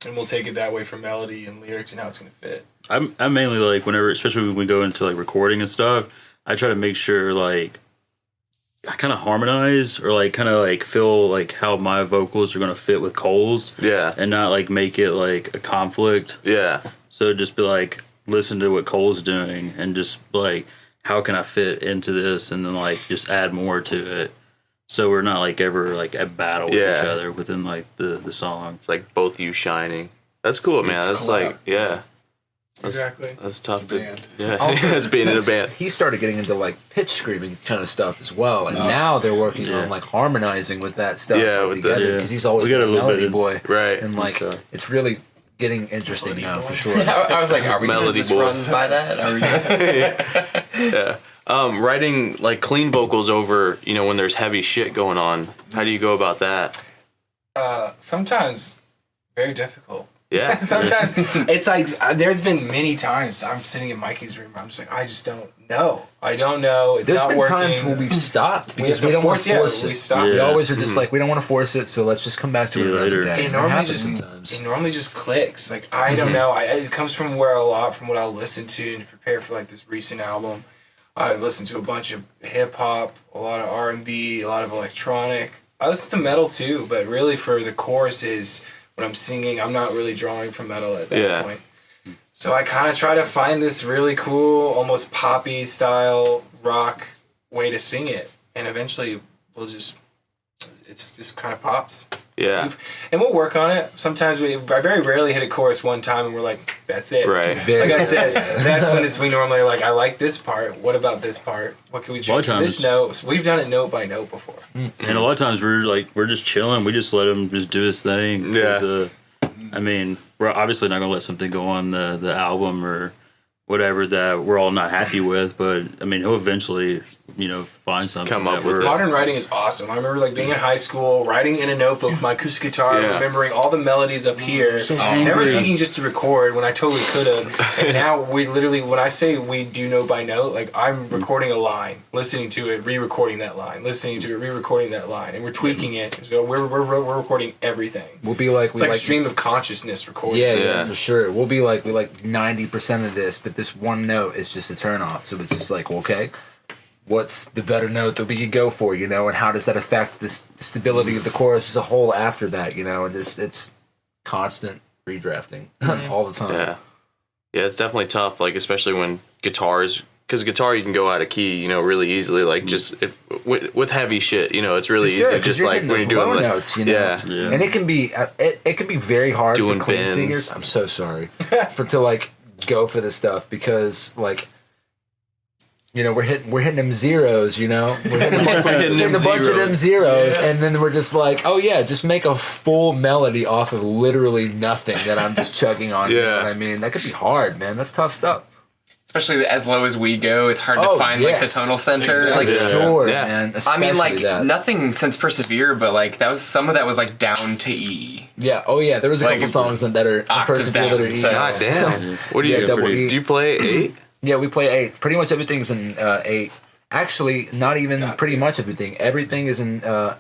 and we'll take it that way for melody and lyrics and how it's gonna fit. I'm mainly like whenever, especially when we go into like recording and stuff, I try to make sure like I kind of harmonize or like kind of like feel like how my vocals are gonna fit with Cole's. Yeah. And not like make it like a conflict. Yeah. So just be like, listen to what Cole's doing and just like, how can I fit into this, and then like just add more to it. So we're not like ever like at battle with each other within like the song. It's like both you shining. That's cool, man. That's collab. like, yeah. Exactly. That's tough. It's a band. Yeah, Also, it's being in a band. He started getting into like pitch screaming kind of stuff as well, and now they're working on like harmonizing with that stuff with together because he's always We got been a a little melody bit boy, right. And like it's really getting interesting now for sure. I was like, are we gonna Melody just boys. run by that? Are we gonna... Yeah. Writing like clean vocals over, when there's heavy shit going on. How do you go about that? Sometimes very difficult. Yeah. Sometimes it's like there's been many times I'm sitting in Mikey's room. I'm just like, I just don't know. I don't know. It's There's not been working. times where we've stopped We because have to we don't want force- to yeah, force we it. stop. We Yeah. always are just like we don't want to force it, so let's just come back to See it you another later. day. It It normally happens just sometimes. it normally just clicks. Like I don't know. It comes from where a lot from what I listen to and prepare for like this recent album. I listened to a bunch of hip hop, a lot of R&B, a lot of electronic. I listen to metal too, but really for the choruses when I'm singing, I'm not really drawing from metal at that point. So I kind of try to find this really cool, almost poppy style rock way to sing it, and eventually it's just kind of pops. Yeah. And we'll work on it. Sometimes I very rarely hit a chorus one time and we're like, that's it. Right. Like I said, that's when we normally are like, I like this part. What about this part? What can we change? times- This note. So we've done it note by note before. And a lot of times we're just chilling. We just let him just do his thing. 'Cause, I mean, we're obviously not gonna let something go on the album or whatever that we're all not happy with. But I mean, he'll eventually, find something. Come up that with we're it. Modern writing is awesome. I remember like being in high school, writing in a notebook, my acoustic guitar, Yeah. remembering all the melodies up here. Never thinking just to record when I totally could have. And now we literally, when I say we do note by note, like I'm recording a line, listening to it, re-recording that line, listening to it, re-recording that line, and we're tweaking it. So we're recording everything. We'll be like It's like stream of consciousness recording. Yeah, for sure. We'll be like 90% of this, but this one note is just a turn off. So it's just like, well, okay, what's the better note that we could go for, and how does that affect the stability of the chorus as a whole after that, and it's constant redrafting all the time. Yeah. Yeah, it's definitely tough, like especially when because guitar you can go out of key, really easily. Like just with heavy shit, it's really For sure, easy. 'cause Just you're like hitting when you're those doing low like, notes, Yeah. And it can be very hard Doing for clean bends. singers. I'm so sorry to like go for this stuff because like. We're hitting them zeros, we're hitting a bunch of them zeros, and then we're just like, oh yeah, just make a full melody off of literally nothing that I'm just chugging on. You know what I mean? That could be hard, man. That's tough stuff. Especially as low as we go, it's hard to find like the tonal center. Exactly. Like, Sure, Yeah. man. I mean, like Especially that. nothing since Persevere, but like that was some of that was like down to E. Yeah. Oh yeah. There was a Like, couple songs that are octave Persevere that are down, E. so- God damn. What do you Yeah, double do? E. You play 8? Yeah, we play 8. Pretty much everything's in 8. Actually, not even pretty much everything. Everything is in ever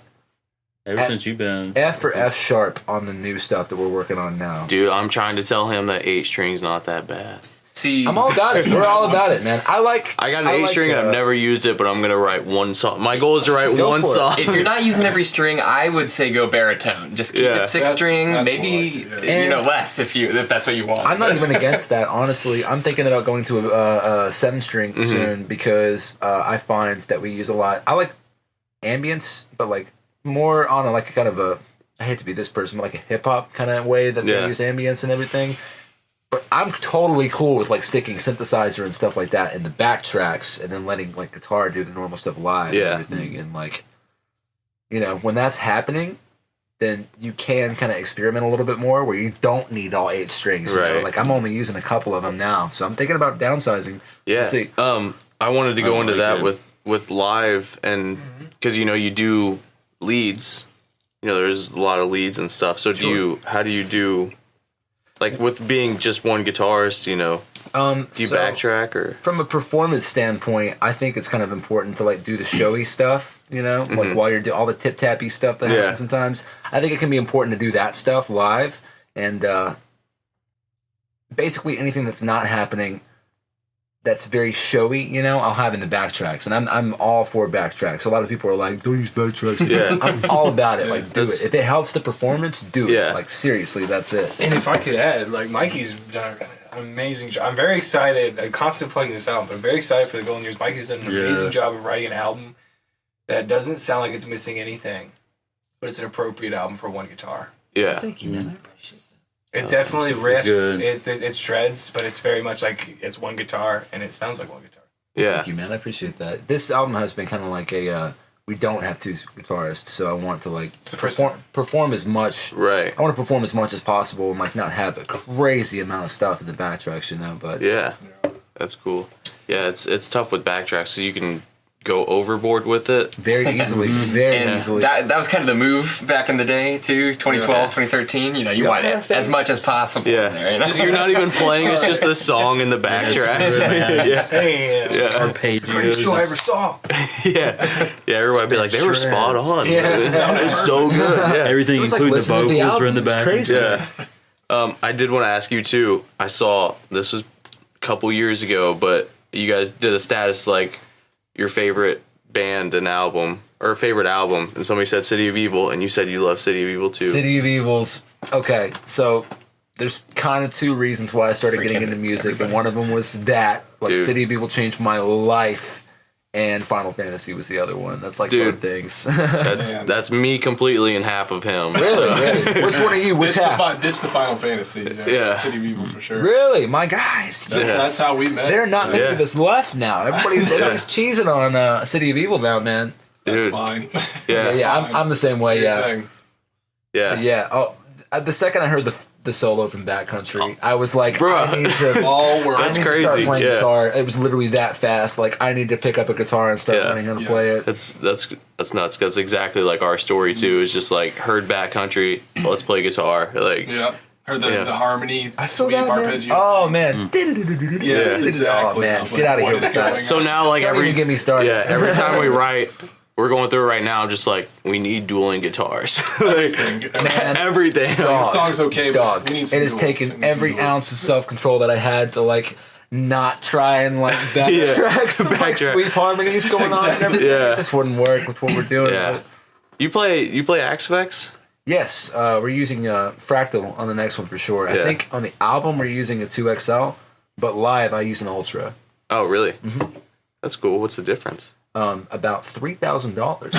since you've been F or F sharp on the new stuff that we're working on now. Dude, I'm trying to tell him that 8 string's not that bad. See, I'm all about it. We're all about it, man. I I got an 8 string and I've never used it, but I'm gonna write one song. My goal is to write Go one for it. song. if you're not using every string, I would say go baritone. Just keep Yeah. it six string, That's maybe more like it, less if that's what you want. I'm not even against that, honestly. I'm thinking about going to a 7-string soon because I find that we use a lot. I like ambience, but like more on a kind of a, I hate to be this person, but like a hip hop kind of way that they use ambience and everything. But I'm totally cool with like sticking synthesizer and stuff like that in the backtracks and then letting like guitar do the normal stuff live and everything. And like, when that's happening, then you can kind of experiment a little bit more where you don't need all 8 strings. Right. Like I'm only using a couple of them now. So I'm thinking about downsizing. Yeah. Let's see. I wanted to go into that good. with live and because you do leads. There's a lot of leads and stuff. So how do you do like with being just one guitarist, do you backtrack or From a performance standpoint, I think it's kind of important to like do the showy stuff, like while you're doing all the tip tappy stuff that happens sometimes. I think it can be important to do that stuff live and basically anything that's not happening that's very showy, I'll have in the backtracks. And I'm all for backtracks. A lot of people are like, don't use backtracks. Yeah. I'm all about it. Like, do it. If it helps the performance, do it. Yeah. Like, seriously, that's it. And if I could add, like Mikey's done an amazing job. I'm very excited. I'm constantly plugging this out, but I'm very excited for the Golden Years. Mikey's done an amazing job of writing an album that doesn't sound like it's missing anything, but it's an appropriate album for one guitar. yeah. Thank you, man. It definitely riffs. good. It shreds, but it's very much like it's one guitar, and it sounds like one guitar. Yeah. Thank you, man. I appreciate that. This album has been kind of like a we don't have two guitarists, so I want to like perform as much. Right. I want to perform as much as possible and like not have a crazy amount of stuff in the backtracks, you know. But Yeah. That's cool. Yeah, it's tough with backtracks, so you can go overboard with it. very easily, very And easily. that was kind of the move back in the day too, 2012, 2013. You know, you want it as much as possible. Yeah. in there, you know? Just, you're not even playing, it's just the song in the backtracks. Yeah. Hey, Our pages. pretty sure I ever saw. Yeah. Yeah, everybody be like, they were spot on. Yeah. It sounded so good. Yeah. Everything, It was like including the listening to the vocals, were in the album. back. It's crazy. Yeah. I did want to ask you too. I saw this was a couple years ago, but you guys did a status like your favorite band and album or favorite album, and somebody said City of Evil, and you said you love City of Evil too. City of Evils. Okay, so there's kind of two reasons why I started getting into music, and one of them was that like Dude. City of Evil changed my life, and Final Fantasy was the other one. That's like Dude. both things. That's me completely and half of him. Really? Which one are you? Which half? This the Final Fantasy. Yeah. City of Evil for sure. Really, my guys. That's how we met. There are not many Yeah. of us left now. Everybody's cheesing on City of Evil now, man. That's Dude. fine. Yeah. Yeah, I'm the same way. Yeah, Thing. Yeah. yeah. Oh, the second I heard the solo from Backcountry, I was like, Bruh. I need to. All work. I That's need to start crazy, playing yeah. guitar. It was literally that fast. Like I need to pick up a guitar and start Yeah. learning how to Yes. play it. That's nuts. That's exactly like our story too. It's just like heard Backcountry, let's play guitar. Like Yeah. Heard Yeah. the harmony, I saw sweet that, man. arpeggio. Oh man. Yes, exactly. Oh man, I was get like, out of what here is with that. going so on? now like Don't every even get me started. yeah every time we write, we're going through it right now. Just like we need dueling guitars. Like, Man. everything. The song's okay, Dog, but we need it some has duels. taken We need every some duels. ounce of self control that I had to like not try and like backtrack some like Backtrack. sweet harmonies going on and everything. Yeah. It just wouldn't work with what we're doing. Yeah. But You play Axe Effects? yes, we're using Fractal on the next one for sure. I Yeah. think on the album we're using a 2XL, but live I use an Ultra. Oh, really? That's cool. What's the difference? About $3,000.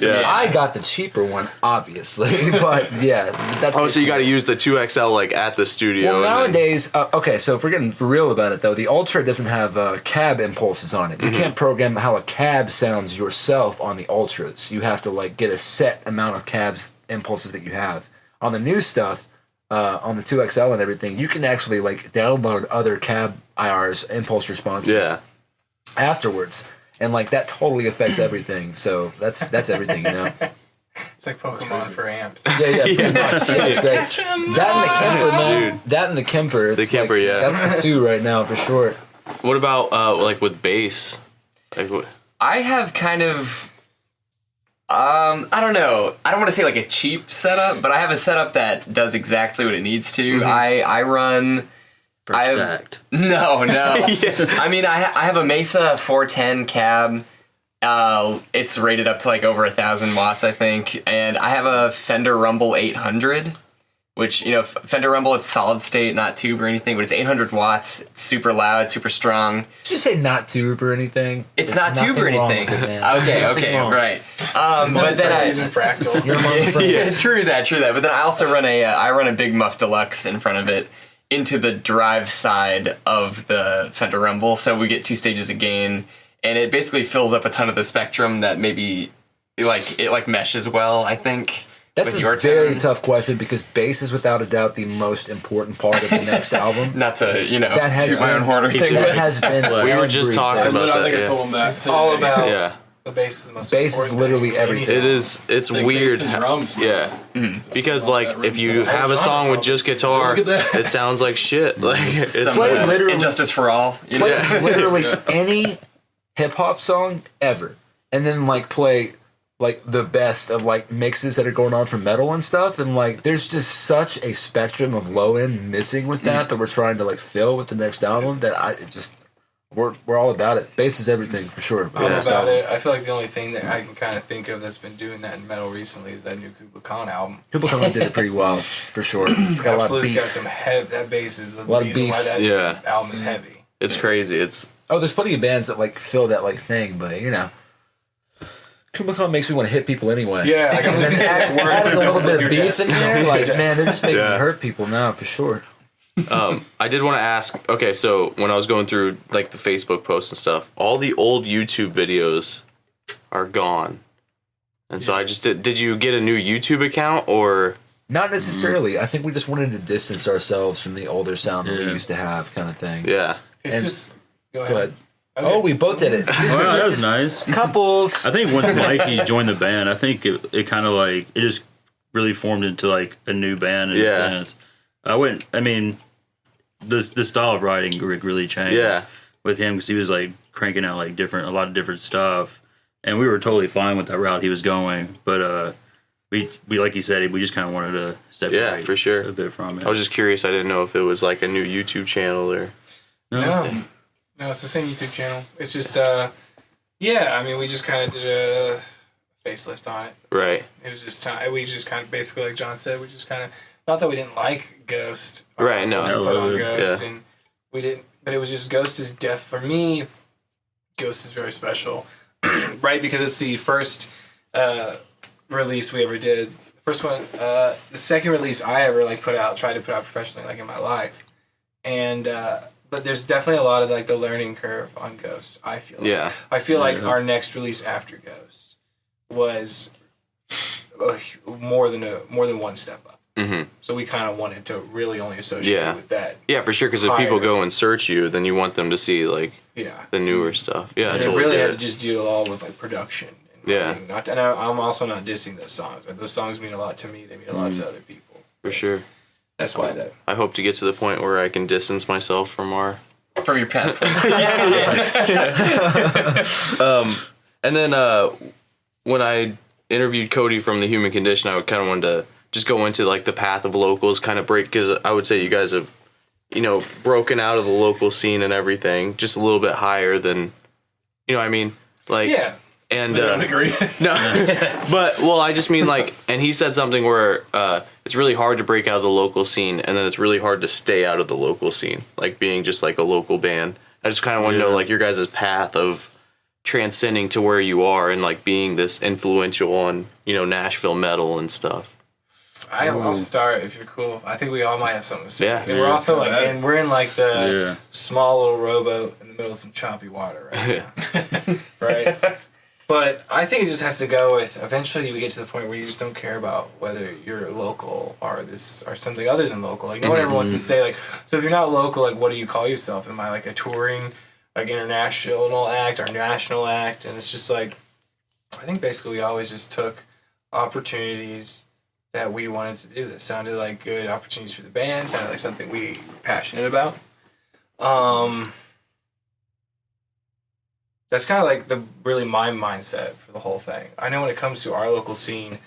Yeah. I got the cheaper one, obviously, but yeah, that's. Oh, so you got to use the 2XL like at the studio. Well, and then- nowadays, okay, so if we're getting real about it, though, the Ultra doesn't have cab impulses on it. You can't program how a cab sounds yourself on the Ultras. You have to, like, get a set amount of cabs impulses that you have. On the new stuff, on the 2XL and everything, you can actually, like, download other cab IRs, impulse responses, Yeah. afterwards. And, like, that totally affects everything. So that's everything, you know? It's like Pokemon for amps. Yeah, pretty much. Yeah, it's great. That and the Kemper, man. Dude. That and the Kemper. It's The Kemper, like, yeah. That's the two right now, for sure. What about like with bass? Like what? I have kind of, I don't know. I don't want to say like a cheap setup, but I have a setup that does exactly what it needs to. I run. First I have- act. No. I mean, I have a Mesa 410 cab. It's rated up to like over 1,000 watts, I think, and I have a Fender Rumble 800, which, you know, Fender Rumble, it's solid state, not tube or anything, but it's 800 watts. It's super loud, super strong. Did you say not tube or anything? It's There's not tube or nothing wrong anything. with it, man. Okay, Nothing wrong. right. But then I using Fractal. You're among friends. yeah, true that. But then I also run I run a Big Muff Deluxe in front of it into the drive side of the Fender Rumble, so we get 2 stages of gain, and it basically fills up a ton of the spectrum that maybe it meshes well, I think. That's with a your very tone. tough question because bass is without a doubt the most important part of the next album. Not to, That has toot my own horn or been, thing, that but has been. We were just talking I about think that. I Yeah. told him that. It's all today. about Yeah. the bass is the most Bass is important literally thing. everything. It is. It's Like weird. bass and drums, man. Yeah. Because love like that if you rhythm. have a song with just guitar, Look at that. it sounds like shit. Like it's Somewhat Play literally- Injustice for All. You know? Play literally any hip hop song ever, and then like play like the best of like mixes that are going on for metal and stuff, and like there's just such a spectrum of low end missing with that we're trying to like fill with the next album that we're all about it. Bass is everything for sure. I'm about it. I feel like the only thing that I can kind of think of that's been doing that in metal recently is that new Kubla Khan album. People come and did it pretty well for sure. It's got a lot of Absolutely, it's got beef. some heavy. That bass is the lot of reason why beef. that Yeah. album is heavy. It's crazy. It's Oh, there's plenty of bands that like fill that like thing, but you know. Kumakan makes me want to hit people anyway. Yeah, like, I'm just Adding a little bit of beef in there, like, man, they're just making Yeah. me hurt people now, for sure. I did want to ask, okay, so when I was going through like the Facebook posts and stuff, all the old YouTube videos are gone. And so I just did you get a new YouTube account or? Not necessarily. I think we just wanted to distance ourselves from the older sound that we used to have, kind of thing. Yeah. It's And- just go But ahead. oh, we both did it. Well, that was nice. Couples. I think once Mikey joined the band, I think it kind of like it just really formed into like a new band in a sense. The style of writing really changed with him because he was like cranking out like a lot of different stuff, and we were totally fine with that route he was going. But we like he said, we just kind of wanted to separate for sure. a bit from it. I was just curious. I didn't know if it was like a new YouTube channel or. No, it's the same YouTube channel. It's just, we just kind of did a facelift on it. Right. It was just time. We just kind of basically, like John said, we just kind of not that we didn't like Ghost. Right, no. We put on Yeah. Ghost, and we didn't. But it was just Ghost is def for me. Ghost is very special, right? Because it's the first release we ever did. The first one, the second release I ever tried to put out professionally, like in my life, and. But there's definitely a lot of like the learning curve on Ghost. I feel. Yeah. I feel like our next release after Ghost was more than one step up. Mm-hmm. So we kind of wanted to really only associate with that. Yeah, for sure. Because if people go and search you, then you want them to see like the newer stuff. Yeah, and totally it really get had it. to just deal all with like production. And writing. I'm also not dissing those songs. Like, those songs mean a lot to me. They mean a lot to other people. For sure. That's why that. I hope to get to the point where I can distance myself from From your past. And then when I interviewed Cody from The Human Condition, I kind of wanted to just go into like the path of locals, kind of break, because I would say you guys have, broken out of the local scene and everything, just a little bit higher than, like Yeah. And I don't agree. no, but I just mean like, and he said something where it's really hard to break out of the local scene, and then it's really hard to stay out of the local scene, like being just like a local band. I just kind of want to know like your guys' path of transcending to where you are and like being this influential on Nashville metal and stuff. I'll start if you're cool. I think we all might have something to say. Yeah. And we're also like, Yeah. and we're in like the small little rowboat in the middle of some choppy water right now. Right? But I think it just has to go with eventually we get to the point where you just don't care about whether you're local or something other than local. Like no one ever wants to say like, so if you're not local, like what do you call yourself? Am I like a touring, like international act or national act? And it's just like, I think basically we always just took opportunities that we wanted to do that sounded like good opportunities for the band, sounded like something we were passionate about. That's kind of like really my mindset for the whole thing. I know when it comes to our local scene,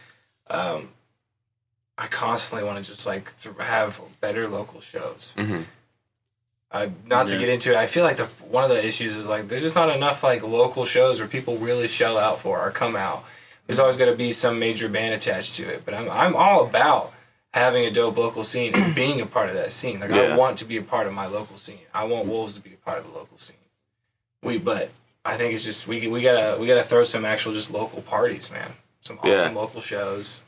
I constantly want to just like have better local shows. Mm-hmm. Not to get into it, I feel like one of the issues is like there's just not enough like local shows where people really shell out for or come out. There's always got to be some major band attached to it, but I'm all about having a dope local scene and being a part of that scene. Like I want to be a part of my local scene. I want Wolves to be a part of the local scene. But I think it's just we gotta throw some actual just local parties, man. Some awesome local shows,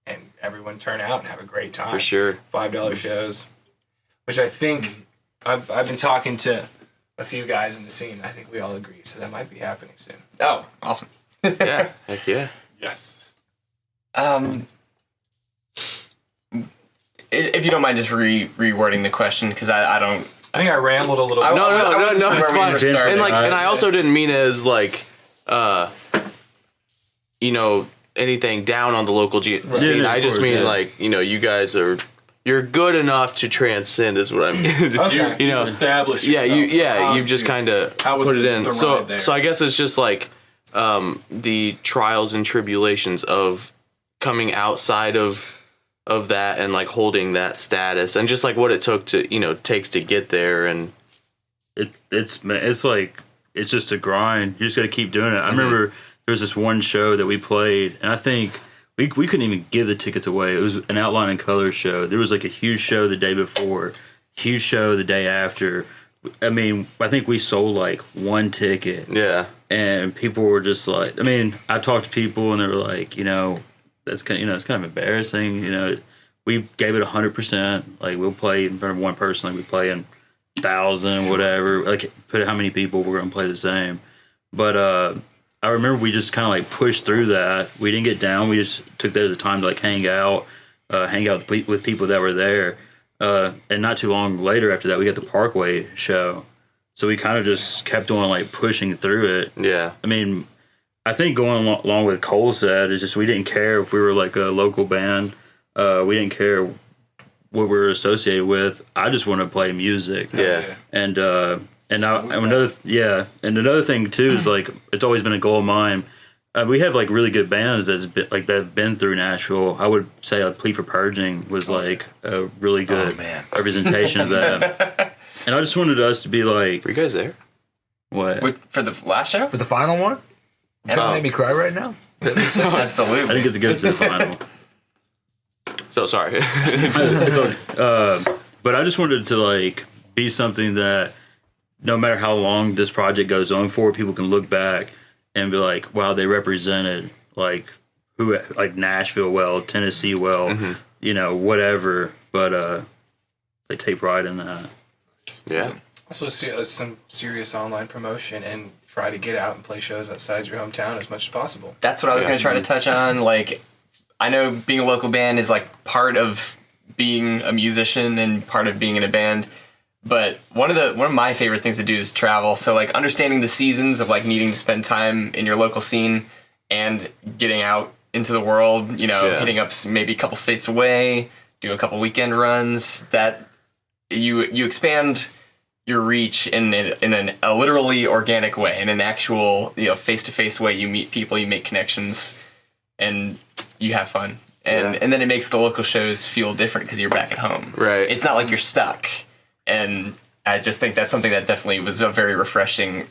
and everyone turn out and have a great time. For sure. $5 shows, which I think I've been talking to a few guys in the scene. I think we all agree, so that might be happening soon. Oh, awesome. Yeah, heck yeah. Yes. If you don't mind just rewording the question, because I don't. I think I rambled a little bit. No, it's fine. Started. And like, and I also didn't mean it as like, anything down on the local scene. Yeah, I just of course, mean like, you guys you're good enough to transcend, is what I mean. Okay. Establish Yeah, yourself. you've just kind of put it in. So I guess it's just like the trials and tribulations of coming outside of that and like holding that status and just like what it takes to get there. And it's like it's just a grind. You just got to keep doing it. I remember there was this one show that we played, and I think we couldn't even give the tickets away. It was an Outline and Color show. There was like a huge show the day before, huge show the day after. I mean, I think we sold like one ticket. Yeah. And people were just like, I mean, I've talked to people and they were like, that's kind of, it's kind of embarrassing. We gave it 100%. Like, we'll play in front of one person, like we play in 1,000, whatever. Like, put how many people we're going to play the same. But I remember we just kind of like pushed through that. We didn't get down. We just took that as a time to like hang out with people that were there. And not too long later after that, we got the Parkway show. So we kind of just kept on like pushing through it. Yeah. I mean, I think going along with Cole said is just we didn't care if we were like a local band. We didn't care what we were associated with. I just want to play music. Yeah. And another thing too is like it's always been a goal of mine. We have like really good bands that've been through Nashville. I would say like Plea for Purging was like a really good representation of that. And I just wanted us to be like, were you guys there? What? For the last show? For the final one? Doesn't make me cry right now? Absolutely. I didn't get to go to the final. So sorry. But I just wanted to like be something that no matter how long this project goes on for, people can look back and be like, wow, they represented like Nashville well, Tennessee well, whatever. But they take pride in that. Yeah. Also, some serious online promotion and try to get out and play shows outside your hometown as much as possible. That's what I was going to try to touch on. Like, I know being a local band is like part of being a musician and part of being in a band. But one of my favorite things to do is travel. So like understanding the seasons of like needing to spend time in your local scene and getting out into the world, hitting up maybe a couple states away, doing a couple weekend runs, that you expand your reach in a literally organic way, in an actual face-to-face way. You meet people, you make connections, and you have fun. And then it makes the local shows feel different because you're back at home. Right. It's not like you're stuck. And I just think that's something that definitely was a very refreshing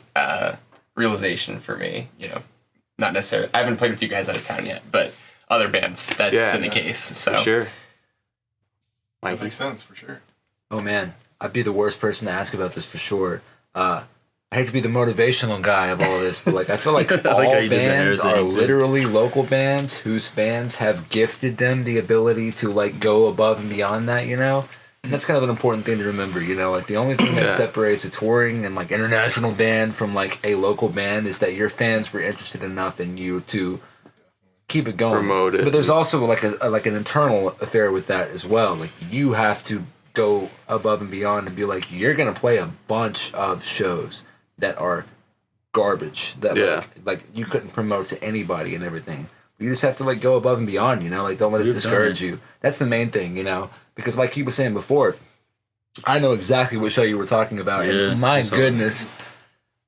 realization for me. Not necessarily. I haven't played with you guys out of town yet, but other bands, that's been the case. So for sure. That makes sense for sure. Oh man, I'd be the worst person to ask about this for sure. I hate to be the motivational guy of all this, but like I feel like all bands are literally local bands whose fans have gifted them the ability to like go above and beyond that, And that's kind of an important thing to remember, Like the only thing that separates a touring and like international band from like a local band is that your fans were interested enough in you to keep it going. Promote it. But there's also like an internal affair with that as well. Like you have to go above and beyond and be like, you're gonna play a bunch of shows that are garbage that like you couldn't promote to anybody and everything. You just have to like go above and beyond, Like don't let it discourage you. That's the main thing, Because like he was saying before, I know exactly what show you were talking about, and my goodness,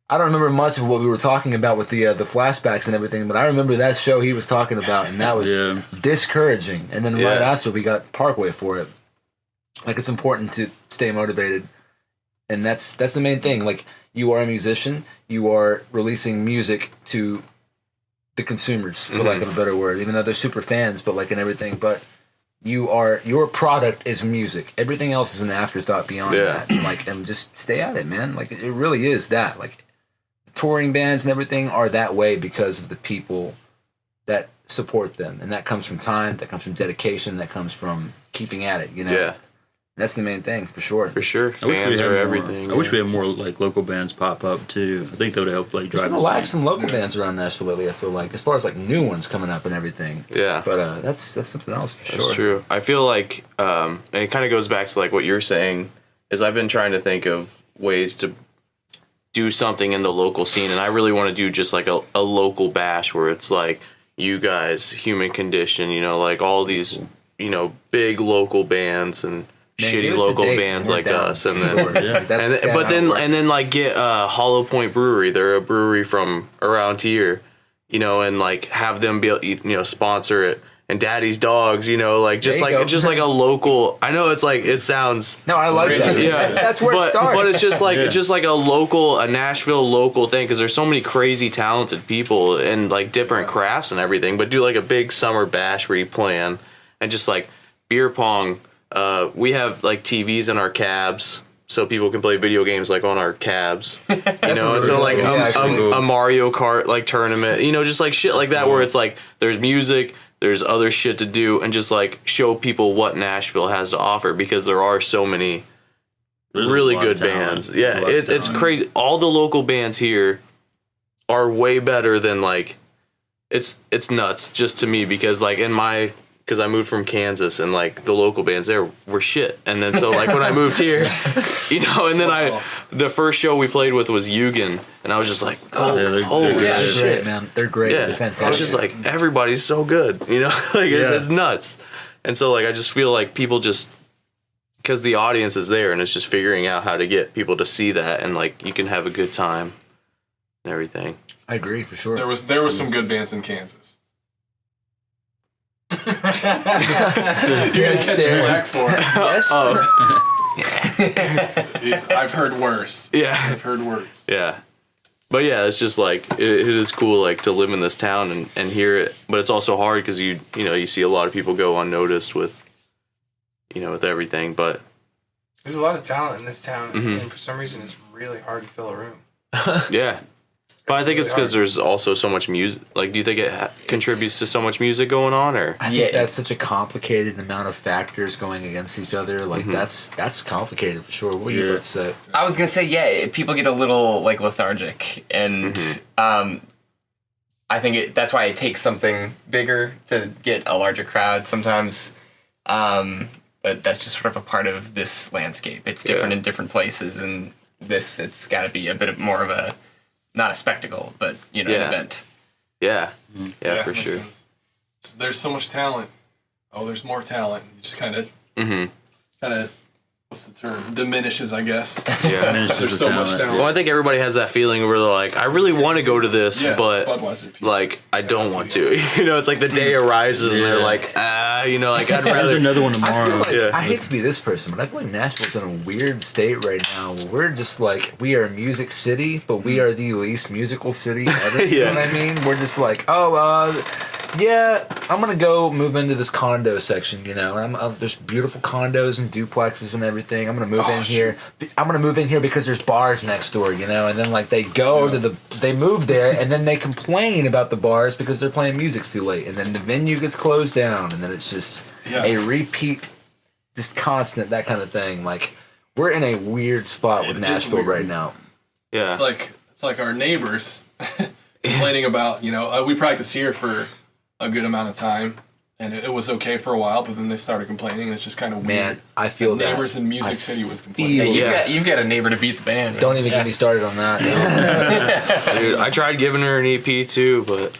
I don't remember much of what we were talking about with the flashbacks and everything, but I remember that show he was talking about, and that was discouraging. And then right after we got Parkway for it. Like it's important to stay motivated, and that's the main thing. Like you are a musician, you are releasing music to the consumers, for lack of a better word. Even though they're super fans, but like and everything, but your product is music. Everything else is an afterthought beyond that. And just stay at it, man. Like it really is that. Like touring bands and everything are that way because of the people that support them, and that comes from time, that comes from dedication, that comes from keeping at it. Yeah. That's the main thing, for sure. For sure. Fans are everything. I wish we had more like local bands pop up too. I think that would help like drive. There's been some local bands around Nashville lately, I feel like, as far as like new ones coming up and everything. Yeah. But that's something else for sure. That's true. I feel like, and it kind of goes back to like what you're saying, is I've been trying to think of ways to do something in the local scene, and I really want to do just like a local bash where it's like you guys, Human Condition, like all these, big local bands and shitty local bands like us, and then and then like get Hollow Point Brewery. They're a brewery from around here, and like have them be sponsor it, and Daddy's Dogs, like just like a local. I know it's like it sounds. No, I like that. Yeah, that's where it starts. But it's just like a Nashville local thing, because there's so many crazy talented people and like different crafts and everything. But do like a big summer bash where you plan and just like beer pong. We have like TVs in our cabs, so people can play video games like on our cabs, you know. And really so like cool. Yeah, actually. a Mario Kart like tournament, you know, just like shit like that where it's like there's music, there's other shit to do, and just like show people what Nashville has to offer because there are so many really good bands. Yeah, it's crazy. All the local bands here are way better than like it's nuts just to me because like because I moved from Kansas and like the local bands there were shit. And then so like when I moved here, you know, and then the first show we played with was Eugen, and I was just like, holy They're shit. great, man. They're great. Yeah, They're fantastic. I was just like, everybody's so good, you know, like it's nuts. And so like I just feel like people just because the audience is there and it's just figuring out how to get people to see that and like you can have a good time and everything. I agree for sure. There was some good bands in Kansas. Good stare. Black for it. Yes. I've heard worse. Yeah. I've heard worse. Yeah. But yeah, it's just like it is cool like to live in this town and hear it, but it's also hard because you see a lot of people go unnoticed with with everything. But There's a lot of talent in this town, and for some reason, it's really hard to fill a room. yeah, but I think it's because there's also so much music. Like, do you think it contributes to so much music going on, or I think that's such a complicated amount of factors going against each other. Like that's complicated for sure. What are you about to say? I was gonna say, people get a little like lethargic, and I think that's why it takes something bigger to get a larger crowd sometimes. But that's just sort of a part of this landscape. It's different in different places, and it's got to be a bit more of a not a spectacle, but an event. Yeah, Yeah, for makes sure. sense. There's so much talent. Oh, there's more talent. You just kind of, what's the term? Diminishes, I guess. Yeah, There's so much talent. Well, I think everybody has that feeling where they're like, I really want to go to this, but Budweiser people. like I don't want to. It's like the day arises and they're like, like I'd There's rather. another one I tomorrow. feel like I hate to be this person, but I feel like Nashville's in a weird state right now. Where we're just like we are a music city, but we are the least musical city ever. You know what I mean? We're just like, yeah, I'm gonna go move into this condo section. There's beautiful condos and duplexes and everything. I'm gonna move in here. I'm gonna move in here because there's bars next door. And then like they they move there, and then they complain about the bars because they're playing music's too late, and then the venue gets closed down, and then it's just a repeat, just constant that kind of thing. Like we're in a weird spot with Nashville right now. Yeah, It's like our neighbors complaining about we practice here for a good amount of time, and it was okay for a while, but then they started complaining, and it's just kind of weird. Man, I feel that. Neighbors in Music City would complain. You've got a neighbor to beat the band. Don't even get me started on that. dude, I tried giving her an EP too, but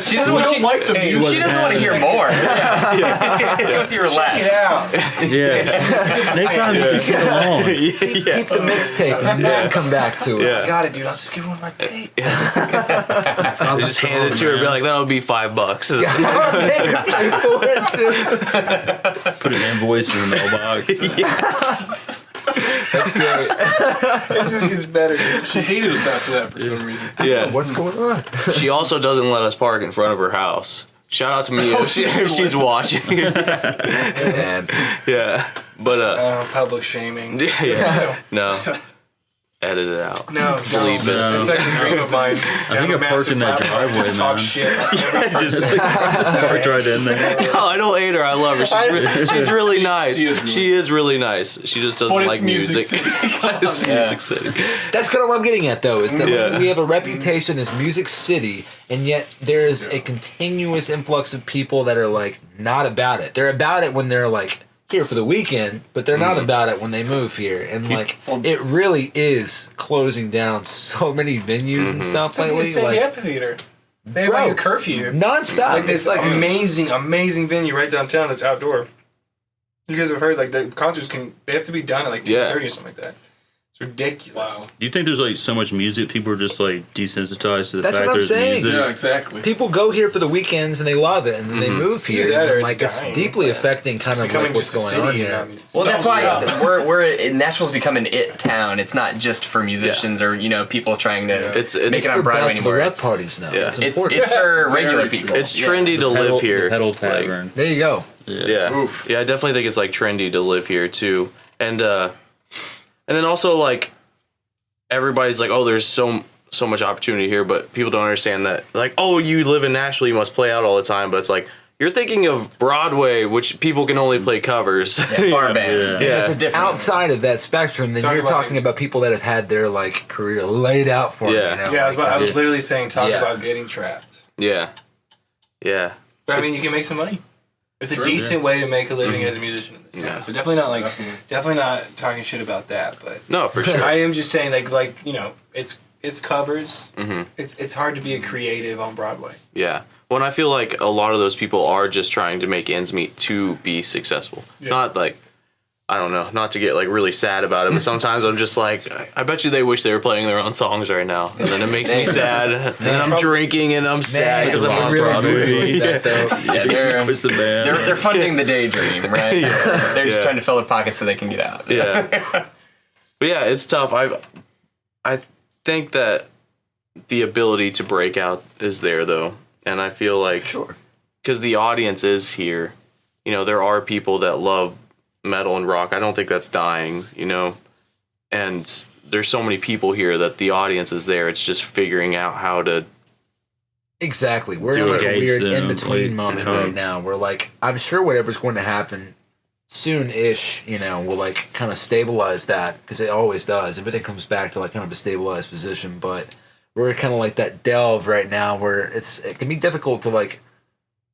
She doesn't want to like the music. She doesn't want to hear more. She wants to hear less. Yeah. Next time you can get along. Keep the mixtape and then come back to it. Yeah. Got it, dude. I'll just give one my tape. I just hand it to her and be like, that'll be $5. Put an invoice in the mailbox. That's great. It just gets better, dude. She hated us after that for some reason. Yeah. What's going on? She also doesn't let us park in front of her house. Shout out to me if she's watching. Man. Yeah. But Public shaming. yeah. No. Edit it out. No, Bleep No. it. It's like a dream of mine. I think I parked in that driveway, Just talk man. shit. Just Parked right in there. no, I don't hate her. I love her. She's really nice. She is really nice. She just doesn't But it's like music. City. It's Music City. That's kind of what I'm getting at, though, is that Yeah. we have a reputation as Music City, and yet there is a continuous influx of people that are, like, not about it. They're about it when they're, like, here for the weekend, but they're not about it when they move here. And, like, it really is closing down so many venues and stuff It's like the lately. City Like, Amphitheater. They have Bro, like a curfew. nonstop. Like this like amazing venue right downtown that's outdoor. You guys have heard like the concerts they have to be done at like 2:30 or something like that. It's ridiculous. Do you think there's like so much music people are just like desensitized to the That's fact what I'm there's saying. music? Yeah, exactly. People go here for the weekends and they love it, and then they move here. Either that or and, it's like it's dying. deeply affecting kind of Becoming like what's just a going on city. here. Well, that's why Nashville's become an it town. It's not just for musicians or people trying to It's make it on For Broadway anymore. bachelorette parties now. Yeah. It's It's important. for regular Very people. It's trendy to Pedal- live here. Pedal Like, Tavern. There you go. yeah. Oof. Yeah, I definitely think it's like trendy to live here too. And And then also like everybody's like, oh, there's so much opportunity here, but people don't understand that. Like, oh, you live in Nashville, you must play out all the time. But it's like you're thinking of Broadway, which people can only play covers. Bar band. Yeah. It's different. Outside of that spectrum, then you're talking about people that have had their like career laid out for Yeah. them. Yeah, I was literally saying, talk Yeah. about getting trapped. Yeah. Yeah. But I mean, you can make some money. It's a decent way to make a living as a musician in this town. Yeah. So definitely not talking shit about that. But No, for sure. I am just saying, like you know, it's covers. Mm-hmm. It's hard to be a creative on Broadway. Yeah. Well, and I feel like a lot of those people are just trying to make ends meet to be successful. Yeah. Not like, I don't know, not to get like really sad about it, but sometimes I'm just like, I bet you they wish they were playing their own songs right now. And then it makes me sad. And then I'm drinking and I'm sad because I'm on Broadway. That, though. Yeah, It's the band. they're funding the daydream, right? They're just trying to fill their pockets so they can get out. Yeah. But yeah, it's tough. I think that the ability to break out is there though. And I feel like, because the audience is here, you know, there are people that love metal and rock. I don't think that's dying, you know, and there's so many people here that the audience is there. It's just figuring out how to. Exactly. We're in like a weird in-between moment right now where like, I'm sure whatever's going to happen soon-ish, you know, will like kind of stabilize that, because it always does. Everything comes back to like kind of a stabilized position, but we're kind of like that delve right now where it can be difficult to like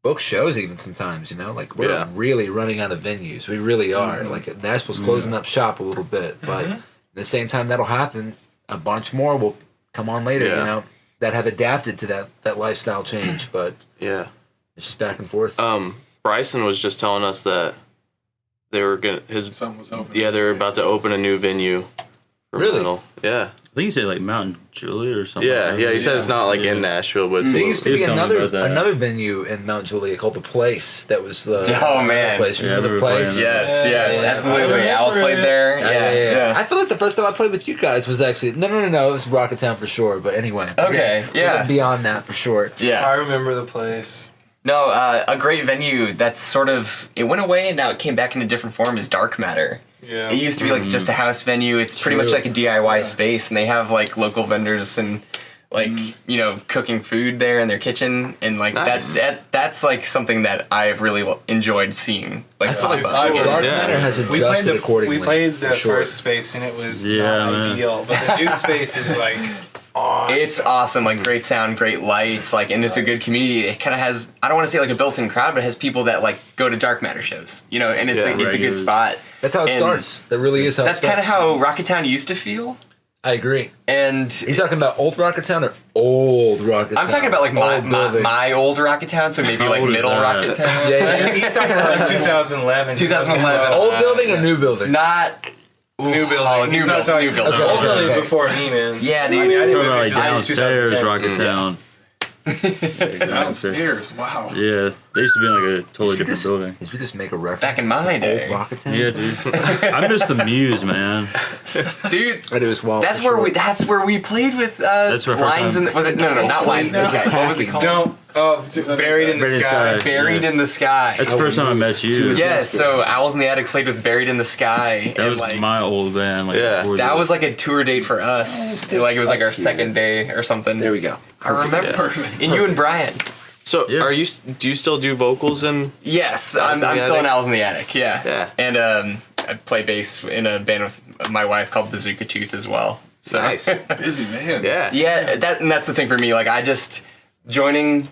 book shows even sometimes, you know, like we're really running out of venues. We really are. Like Nashville's closing up shop a little bit, but at the same time that'll happen. A bunch more will come on later, you know, that have adapted to that lifestyle change, but it's just back and forth. Bryson was just telling us that they were Something was open. Yeah, they were about to open a new venue. For Really? metal. Yeah. I think you said like Mount Juliet or something. Yeah, he said it's not like in Nashville, but it's there used to He be was telling me about that. another venue in Mount Juliet called The Place that was the place. Yeah, Remember they The were Place? playing Yes, absolutely. Al's played there. Yeah. I feel like the first time I played with you guys was actually no, it was Rocketown for sure. But anyway, Okay, yeah. beyond that for sure. Yeah. I remember the place. No, a great venue that's sort of, it went away and now it came back in a different form is Dark Matter. Yeah. It used to be like just a house venue. It's pretty much like a DIY space, and they have like local vendors and like you know cooking food there in their kitchen, and like that's like something that I've really enjoyed seeing. Like I feel like cool. Dark Matter has adjusted accordingly. We played the for sure. first space and it was Yeah, not man. ideal, but the new space is like awesome. It's awesome, like great sound, great lights, like, and it's a good community. It kind of has, I don't want to say like a built-in crowd, but it has people that like go to Dark Matter shows, you know, and it's it's a good spot. That's how it starts. That really is how. That's kind of how Rocketown used to feel. I agree. And Are you talking about old Rocketown or old Rocketown? I'm talking about like my old Rocketown, so maybe like old is middle that? Rocketown. Yeah. He's talking about like 2011. 2011. Old building or new building? Not New building. Oh, He's not talking new building. Okay. Old building's before me, man. Yeah, dude. I mean, I didn't Talking about like live in downstairs 2010. Rocketown. Downstairs. Wow. Yeah, they used to be in like a totally different building. Did you just make a reference? Back in my to day. Old Rocketown? Yeah, dude. I'm just the muse, man. Dude, I do as well. that's for where sure. that's where we played with That's where lines first in time- the, was it no not lines in the sky. What was it called? Don't. Oh, it's buried in the Buried in the sky. sky. Buried Yeah. in the Sky. That's the first time I met you. Yeah, so Owls in the Attic played with Buried in the Sky. That and was like my old band. Like, Yeah. before that was like a tour date for us. Like it was like our second day or something. There we go. I remember. Perfect. And you and Brian. So Yeah. do you still do vocals in? Yes, Owls in I'm the still in Attic? Owls in the Attic. Yeah. Yeah. And I play bass in a band with my wife called Bazooka Tooth as well. So Nice. Busy man. Yeah. yeah, that's the thing for me. Like I just joining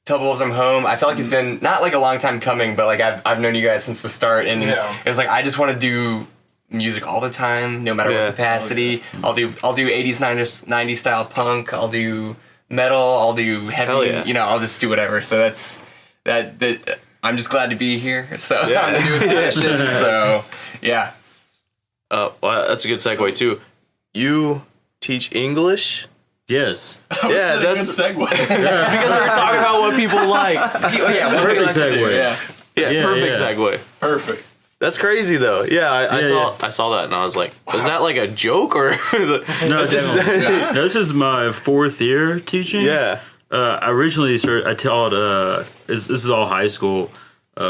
Tell the Wolves I'm Home. I felt like it's been not like a long time coming, but like I've known you guys since the start, and it's like I just want to do music all the time, no matter Yeah. what capacity. I'll do 80s 90s style punk. I'll do metal. I'll do heavy. Hell yeah. You know, I'll just do whatever. So that's that. I'm just glad to be here. So Yeah. I'm the newest addition. So yeah. Well, that's a good segue too. You teach English? Yes. Yeah, that's a good segue. because we were talking about what people like. Yeah, what we Perfect like to do, segue. yeah. Yeah, Yeah, perfect yeah. segue. Perfect. That's crazy though. Yeah, I Yeah, saw that and I was like, is that like a joke or? No, That's just- definitely. No, this is my 4th year teaching. Yeah. I originally started. I taught. This is all high school,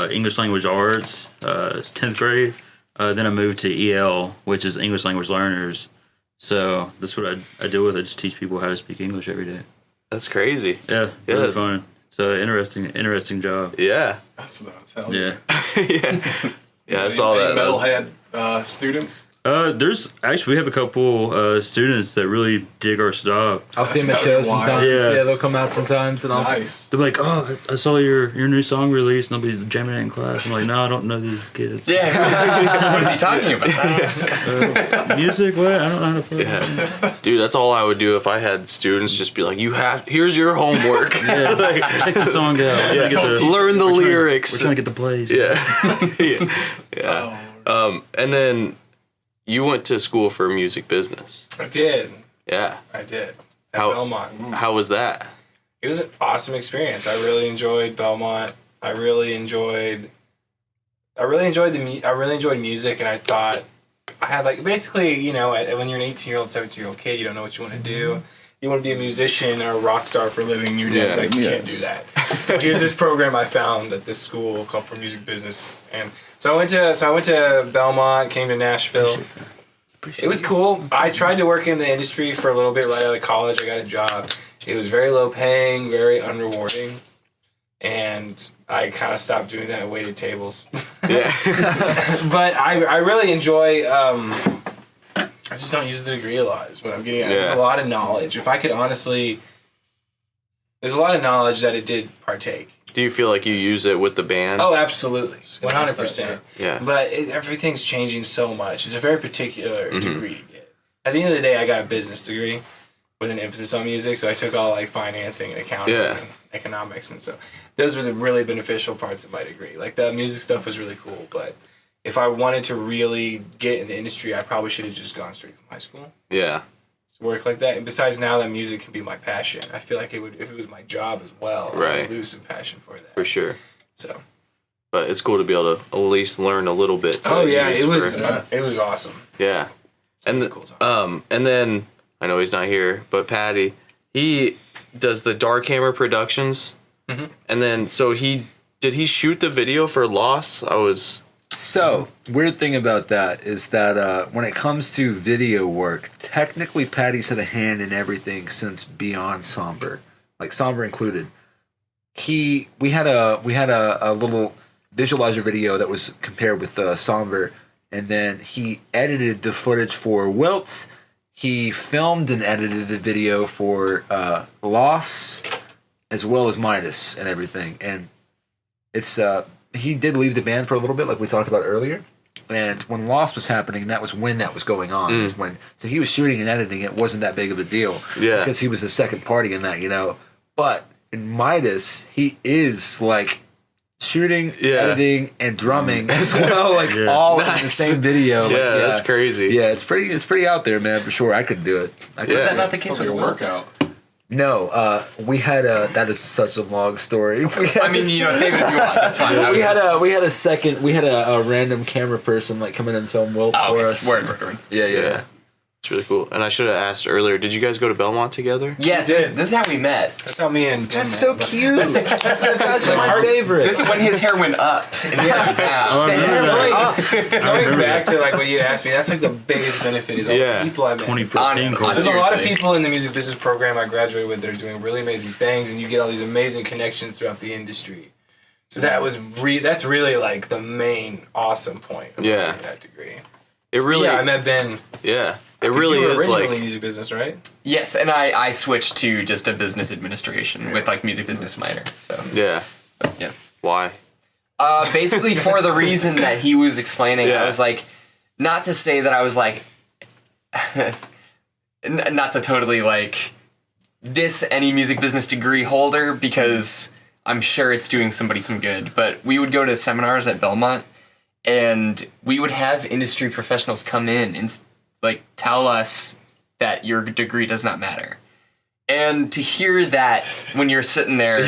English language arts, 10th grade. then I moved to EL, which is English Language Learners. So that's what I do with it. Just teach people how to speak English every day. That's crazy. Yeah, Yeah, really that's- fun. So interesting job. Yeah. That's nuts. Hell Yeah. Yeah, I saw that. Metalhead students. There's actually we have a couple students that really dig our stuff. I'll see them at That's shows wild. sometimes. Yeah. Yeah, they'll come out sometimes, and I'll. Nice. They're like, "Oh, I saw your new song release, and I'll be jamming it in class." I'm like, "No, I don't know these kids. Yeah. What is he talking about? Music? What? I don't know how to play." Yeah. Dude, that's all I would do if I had students. Just be like, here's your homework. Like, Check the song out. We're trying to get learn the lyrics. We're trying to get the plays. Yeah. And then you went to school for music business. I did. Yeah. I did. At How- Belmont. How was that? It was an awesome experience. I really enjoyed Belmont. I really enjoyed music, and I thought I had like basically, you know, when you're an 18-year-old, 17-year-old kid, you don't know what you want to do. You want to be a musician or a rock star for a living. Your dad's like, you can't do that. So here's this program I found at this school called for music business, and so I went to Belmont, came to Nashville. It was cool. I tried to work in the industry for a little bit right out of college. I got a job. It was very low paying, very unrewarding, and I kind of stopped doing that and waited tables. Yeah. But I really enjoy. I just don't use the degree a lot. Is what I'm getting at. There's a lot of knowledge. If I could honestly, there's a lot of knowledge that it did partake. Do you feel like you use it with the band? Oh, absolutely, 100%. Yeah. But everything's changing so much. It's a very particular degree to get. At the end of the day, I got a business degree with an emphasis on music, so I took all like financing and accounting and economics, and so those were the really beneficial parts of my degree. Like the music stuff was really cool, but if I wanted to really get in the industry, I probably should have just gone straight from high school. Yeah. To work like that. And besides, now that music can be my passion, I feel like it would, if it was my job as well, I Right. would lose some passion for that. For sure. So. But it's cool to be able to at least learn a little bit. Oh yeah, use it was awesome. Yeah. And Cool time. and then I know he's not here, but Patty, he does the Dark Hammer Productions. Mm-hmm. And then did he shoot the video for Loss? So, weird thing about that is that when it comes to video work, technically Patty's had a hand in everything since Beyond Somber, like Somber included. We had a little visualizer video that was compared with Somber, and then he edited the footage for Wilts. He filmed and edited the video for Loss, as well as Midas and everything. And it's he did leave the band for a little bit, like we talked about earlier. And when Lost was happening, that was when that was going on. Is when, so he was shooting and editing. It wasn't that big of a deal. Yeah. Because he was the second party in that, you know. But in Midas, he is like shooting, editing, and drumming as well, like all in the same video. Like, Yeah, that's crazy. Yeah, it's pretty out there, man, for sure. I couldn't do it. Was that not the case with Sounds like a Wilts? workout. No, we had that is such a long story. I mean, you know, save it if you want. That's fine. We had a random camera person like come in and film Wilt for us. Word. Yeah. It's really cool. And I should have asked earlier, did you guys go to Belmont together? Yes, We did. this is how we met. That's how me and That's so cute. That's my favorite. This is when his hair went up in the Oh, town. I remember that. Going back to like what you asked me, that's like the biggest benefit is all the people I met. 2014 course. There's a lot of Seriously. people in the music business program I graduated with that are doing really amazing things, and you get all these amazing connections throughout the industry. So that was that's really like the main awesome point of getting that degree. It really Yeah, I met Ben. Yeah. It really you were is originally like music business, right? Yes, and I switched to just a business administration with like music business minor. So yeah. yeah. Why? Basically for the reason that he was explaining, Yeah. I was like, not to say that I was like, not to totally like diss any music business degree holder because I'm sure it's doing somebody some good, but we would go to seminars at Belmont and we would have industry professionals come in and like tell us that your degree does not matter. And to hear that when you're sitting there,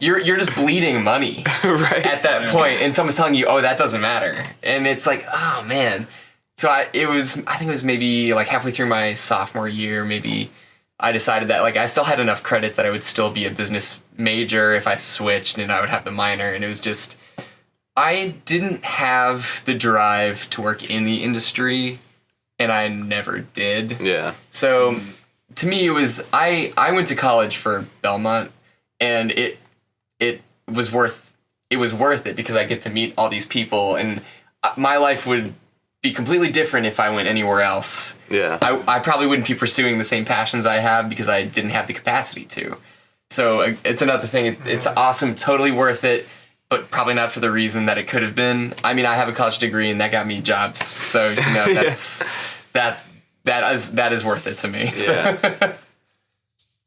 you're just bleeding money Right. at that point, and someone's telling you, "Oh, that doesn't matter," and it's like, "Oh man." So I think it was maybe like halfway through my sophomore year, maybe I decided that like I still had enough credits that I would still be a business major if I switched, and I would have the minor, and it was just I didn't have the drive to work in the industry, and I never did. Yeah. So to me, it was I went to college for Belmont, and it was worth it because I get to meet all these people, and my life would be completely different if I went anywhere else. Yeah. I probably wouldn't be pursuing the same passions I have because I didn't have the capacity to. So it's another thing. It's awesome, totally worth it, but probably not for the reason that it could have been. I mean, I have a college degree and that got me jobs, so that's that is worth it to me. Yeah. So.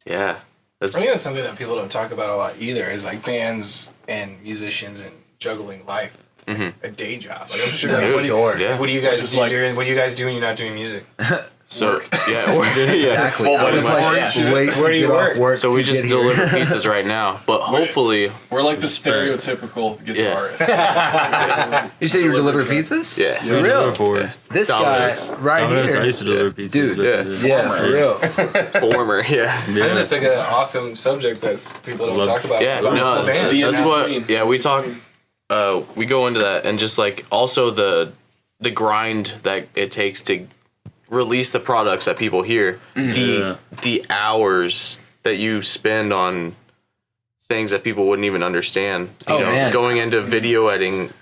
Yeah. I think that's something that people don't talk about a lot either, is like bands and musicians and juggling life. A day job. Like, I'm sure. Yeah. What do you guys Just do? like- What do you guys do when you're not doing music? So yeah, Exactly. Well, I was what like, is my- wait Where to do you get work? off work. So to we just get here. deliver pizzas right now, but hopefully, We're like the stereotypical guitarist. You say you deliver pizzas? yeah. Yeah, real? For it. This Domino's. guy right Domino's, I here. used to deliver pizzas. Dude, but- Yeah, for real. Former, yeah. I think that's like an awesome subject that people don't Love- talk about. Yeah, about no, bands. The that's in-between. what. Yeah, we talk. We go into that, and just like also the grind that it takes to release the products that people hear, the hours that you spend on things that people wouldn't even understand. You know, man. going into video editing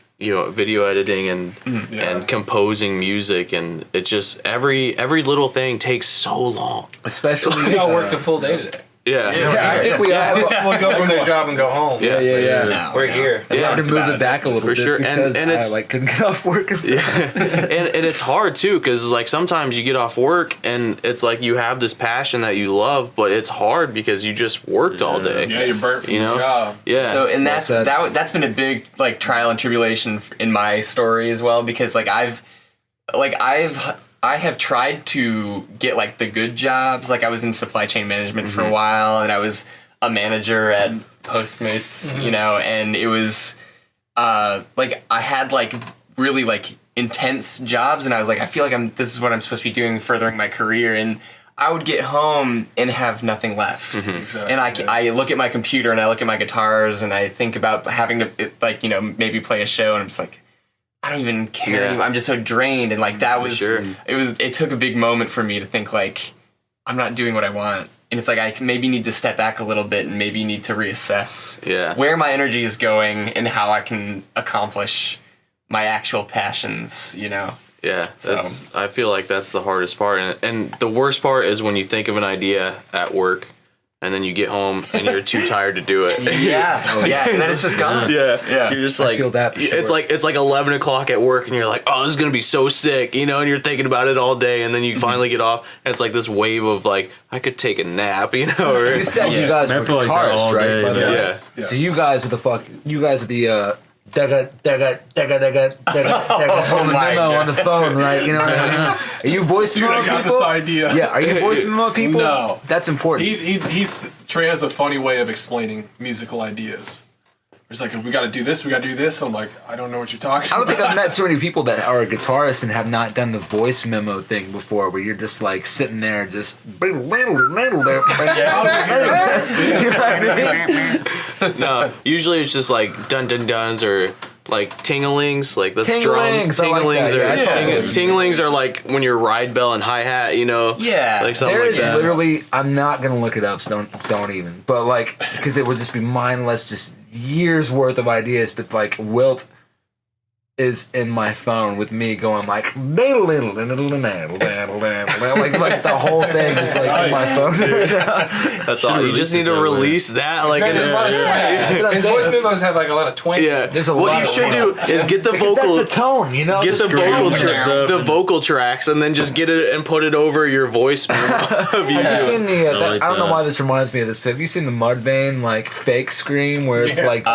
and composing music, and it just every little thing takes so long. Especially We all worked a full day today. Yeah. Yeah, I think we all We'll go from their job and go home. Yeah. No, We're no. here. I had it's to move about it back a little For bit sure. because And it's- I couldn't get off work and stuff. and it's hard too, because like sometimes you get off work and it's like you have this passion that you love, but it's hard because you just worked all day. Yeah, you're burnt from You know? the job. Yeah. So and Well said. that's been a big like trial and tribulation in my story as well, because like I have tried to get like the good jobs. Like I was in supply chain management for a while, and I was a manager at Postmates, you know, and it was like I had like really like intense jobs, and I was like, I feel like this is what I'm supposed to be doing, furthering my career, and I would get home and have nothing left. Exactly. And I look at my computer and I look at my guitars and I think about having to like, you know, maybe play a show, and I'm just like, I don't even care Yeah. anymore. I'm just so drained. And like that was Sure. it took a big moment for me to think like I'm not doing what I want. And it's like I maybe need to step back a little bit and maybe need to reassess where my energy is going and how I can accomplish my actual passions, you know. Yeah, I feel like that's the hardest part, and the worst part is when you think of an idea at work, and then you get home and you're too tired to do it. Yeah, yeah, and then it's just gone. Yeah. You're just like, feel that for it's sure. like 11 o'clock at work, and you're like, oh, this is gonna be so sick, you know, and you're thinking about it all day, and then you finally get off, and it's like this wave of like, I could take a nap, you know. Or, You said you guys I were feel like that guitarists, all right? day, by the man. way? Yeah. So you guys are the on the my memo God. on the phone, right? You know what I mean? Are you voice Dude, memo I got people? this idea. Yeah, are you voice memo people? No. That's important. Trey has a funny way of explaining musical ideas. It's like, we got to do this, we got to do this. I'm like, I don't know what you're talking I don't about. think I've met too many people that are guitarists and have not done the voice memo thing before, where you're just like sitting there, just. You know what I mean? no, usually it's just like dun dun duns or like tinglings, like that's Tinglings, drums. I like Tinglings that, are yeah. tinglings are like when you're ride bell and hi hat, you know. Yeah. like something There like is that. literally, I'm not gonna look it up, so don't even. But like, because it would just be mindless, just years worth of ideas. But like, Wilt is in my phone with me going like the whole thing is like in my phone. That's all. You just need to release that. Like, There's a lot of twang. That's what I'm His saying. voice memos have like a lot of twang. yeah. There's a what lot you of should twang. do is get the Because vocal. that's the tone, you know. Get the Just vocal scream. the vocal tracks, and then just get it and put it over your voice. Of you Have you doing seen the? I like I don't know that. why this reminds me of this, but have you seen the Mudvayne like fake scream where it's like for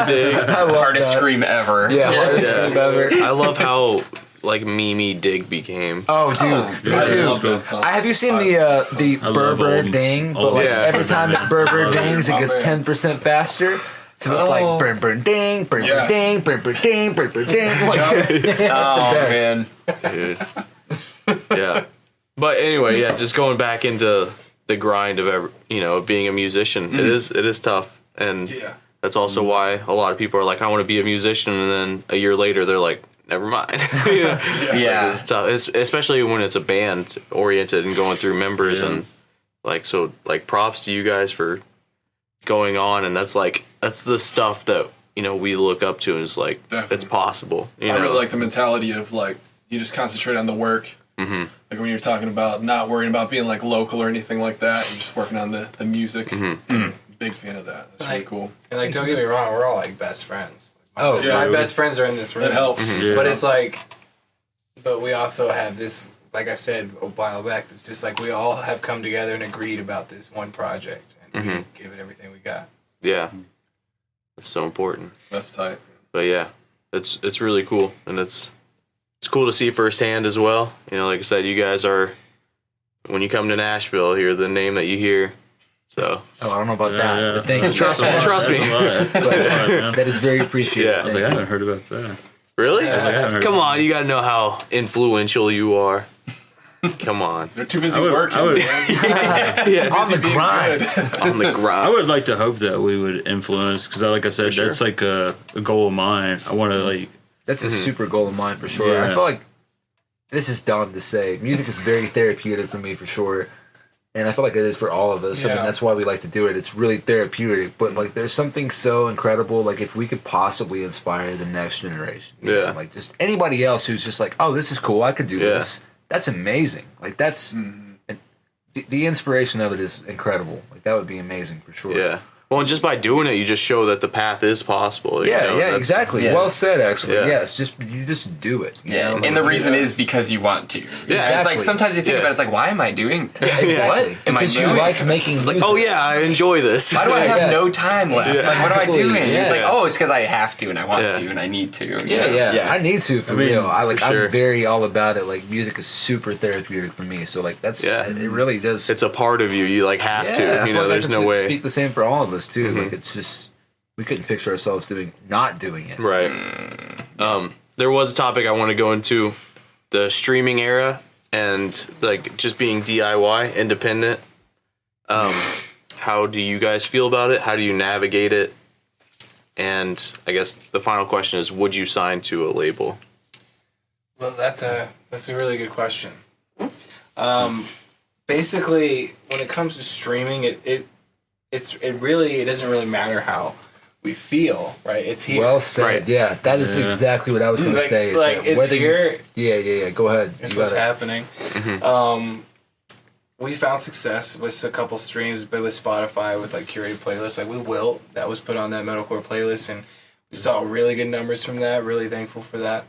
dig. I love Hardest that. scream ever. Yeah, hardest Yeah. scream ever. I love how like Mimi Dig became. Oh, dude, me I too. love that song. Have you seen the love Berber old- ding? But old- like Yeah. every time that Berber Oh, dings, it gets man. 10% faster. So it's like burn, burn, ding, burn, burn, Yes. ding, burn, burn, ding, burn, burn, ding. Like, Oh best. man. Dude. Yeah. But anyway, yeah, just going back into the grind of being a musician. It is tough. And Yeah. That's also why a lot of people are like, I want to be a musician, and then a year later they're like, never mind. Yeah. It's tough. It's, especially when it's a band oriented and going through members and like, so like props to you guys for going on, and that's the stuff that, you know, we look up to, and it's like, Definitely. it's possible. You know? I really like the mentality of like, you just concentrate on the work. Mm-hmm. Like when you're talking about not worrying about being like local or anything like that, you're just working on the music. Mm-hmm. Big fan of that. That's Like, really cool. And like, don't get me wrong, we're all like best friends. Oh, yeah. My best friends are in this room. That helps. Yeah. But it's like, but we also have this, like I said a while back, it's just like we all have come together and agreed about this one project, and we give it everything we got. Yeah. It's so important. That's tight. But yeah, it's really cool, and it's cool to see firsthand as well. You know, like I said, you guys are, when you come to Nashville, you're the name that you hear. So Oh, I don't know about that. Yeah. But thank you. Trust me. That's a lot, man. That is very appreciated. Yeah. I was like, I haven't heard about that. really, haven't heard come of on, you gotta know how influential you are. Come on, They're too busy I would- working. I would- yeah, On the being grind. good. on the I ground. would like to hope that we would influence, because like I said, sure. that's like a goal of mine. I want to like, That's a super goal of mine for sure. I Yeah. feel like this is dumb to say. Music is very therapeutic for me for sure. And I feel like it is for all of us. I Yeah. mean, that's why we like to do it. It's really therapeutic. But like, there's something so incredible. Like, if we could possibly inspire the next generation, you know, Yeah. like just anybody else who's just like, oh, this is cool. I could do Yeah. this. That's amazing. Like, that's and the inspiration of it is incredible. Like, that would be amazing for sure. Yeah. Well, and just by doing it, you just show that the path is possible. you Yeah, know, yeah, that's- exactly. Yeah. Well said, actually. Yeah. Yeah, it's just you just do it. You know? And the Like, reason is because you want to. Yeah, It's exactly. like sometimes you think Yeah. about it, it's like, why am I doing this? exactly. What am I Because doing? you like making It's like, music. oh yeah, I enjoy this. Why do I have Yeah. no time left? Like, what am I Exactly, doing? It's like, yes. oh, it's because I have to and I want Yeah. to and I need to. Yeah. I need to for I mean, real. I'm sure. very all about it. Like, music is super therapeutic for me. So like that's Yeah. it really does. It's a part of you. You like have I to. feel You know, like there's I no can way. Speak the same for all of us too. Like, it's just we couldn't picture ourselves not doing it. Right. There was a topic I want to go into, the streaming era and like just being DIY, independent. How do you guys feel about it? How do you navigate it? And I guess the final question is, would you sign to a label? Well, that's a really good question. Basically, when it comes to streaming, it doesn't really matter how we feel, right? It's here. Well said. Right. Yeah, that is Yeah. exactly what I was going to Like- say. Is like, that it's whether here. Yeah. Go ahead. That's You what's gotta- happening. We found success with a couple streams, but with Spotify with like curated playlists, like with Wilt, that was put on that metalcore playlist, and we saw really good numbers from that. Really thankful for that.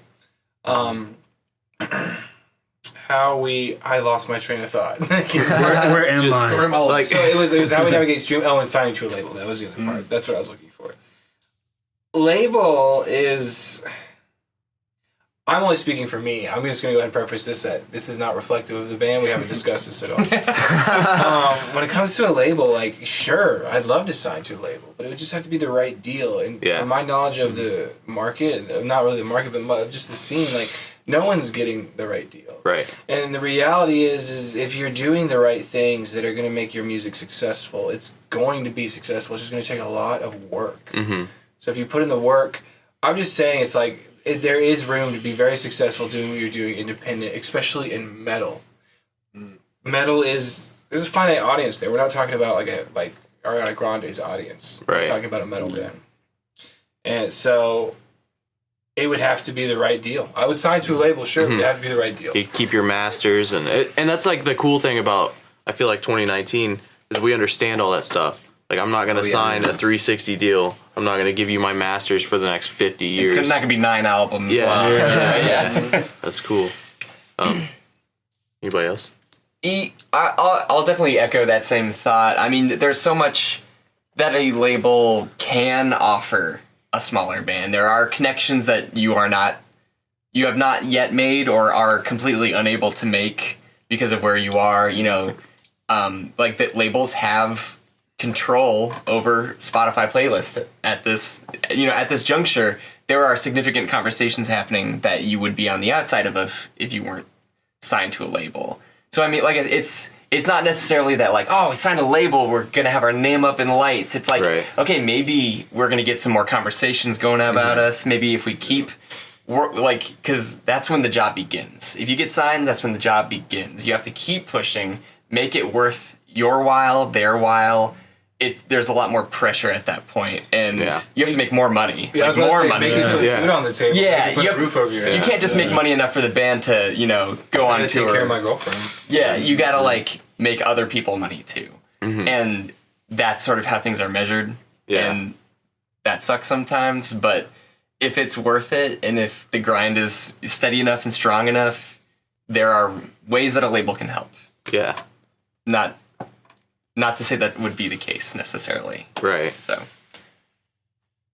I lost my train of thought. where am Just- I? Story of my life. Like, So it was how we navigate stream. Oh, and signing to a label. That was the other part. That's what I was looking for. Label is. I'm only speaking for me. I'm just going to go ahead and preface this that this is not reflective of the band. We haven't discussed this at all. When it comes to a label, like, sure, I'd love to sign to a label, but it would just have to be the right deal. And Yeah. from my knowledge of the market, not really the market, but just the scene, like, no one's getting the right deal. right. And the reality is if you're doing the right things that are going to make your music successful, it's going to be successful. It's just going to take a lot of work. Mm-hmm. So if you put in the work, I'm just saying it's like there is room to be very successful doing what you're doing independent, especially in metal. Metal there's a finite audience there. We're not talking about like Ariana Grande's audience. Right. We're talking about a metal band. And so it would have to be the right deal. I would sign to a label, sure, but it would have to be the right deal. You keep your masters, and that's like the cool thing about, I feel like 2019 is we understand all that stuff. Like, I'm not gonna sign a 360 deal. I'm not gonna give you my masters for the next 50 years. It's not going to be 9 albums Yeah. long. Yeah. That's cool. Anybody else? I'll definitely echo that same thought. I mean, there's so much that a label can offer a smaller band. There are connections that you have not yet made or are completely unable to make because of where you are. You know, like that labels have control over Spotify playlists at this juncture. There are significant conversations happening that you would be on the outside of if you weren't signed to a label. So I mean, like it's not necessarily that like, oh, we signed a label, we're gonna have our name up in lights. It's like, okay, maybe we're gonna get some more conversations going about us. Maybe if we keep because that's when the job begins. If you get signed, that's when the job begins. You have to keep pushing, make it worth your while, their while. There's a lot more pressure at that point, and you have to make more money. Like more money. Make it put food on the table. Yeah, put a roof over your head. You can't just make money enough for the band to, go on tour. Take care of my girlfriend. Yeah, you gotta like make other people money too, and that's sort of how things are measured. Yeah. And that sucks sometimes, but if it's worth it, and if the grind is steady enough and strong enough, there are ways that a label can help. Yeah. Not to say that would be the case necessarily. Right. So.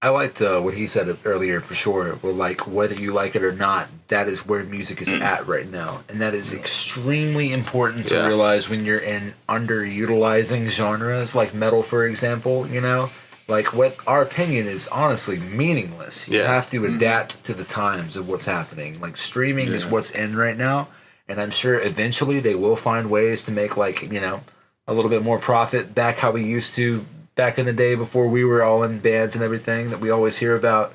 I liked what he said earlier for sure. Well, like, whether you like it or not, that is where music is at right now. And that is extremely important to realize when you're in underutilizing genres, like metal, for example, Like, what our opinion is honestly meaningless. You have to adapt to the times of what's happening. Like, streaming is what's in right now. And I'm sure eventually they will find ways to make, like, a little bit more profit back how we used to back in the day before we were all in bands and everything that we always hear about.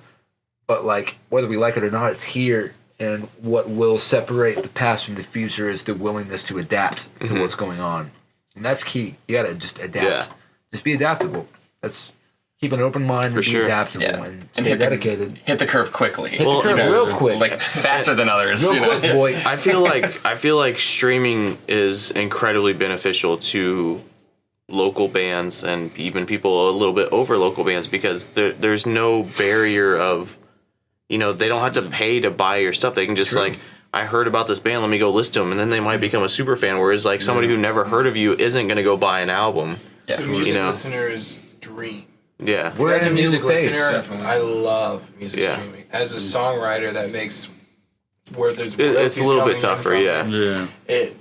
But, like, whether we like it or not, it's here. And what will separate the past from the future is the willingness to adapt to what's going on. And that's key. You got to just adapt. Yeah. Just be adaptable. Keep an open mind and be adaptable and stay dedicated. Hit the curve quickly. Hit the curve real quick. Like, faster than others. Real quick, boy. I feel like streaming is incredibly beneficial to local bands and even people a little bit over local bands because there's no barrier of, they don't have to pay to buy your stuff. They can just like, I heard about this band, let me go listen to them, and then they might become a super fan. Whereas like somebody who never heard of you isn't going to go buy an album. It's a music listener's dream. Yeah. As a music listener, I love music streaming. As a songwriter, that makes where there's it's a little bit tougher.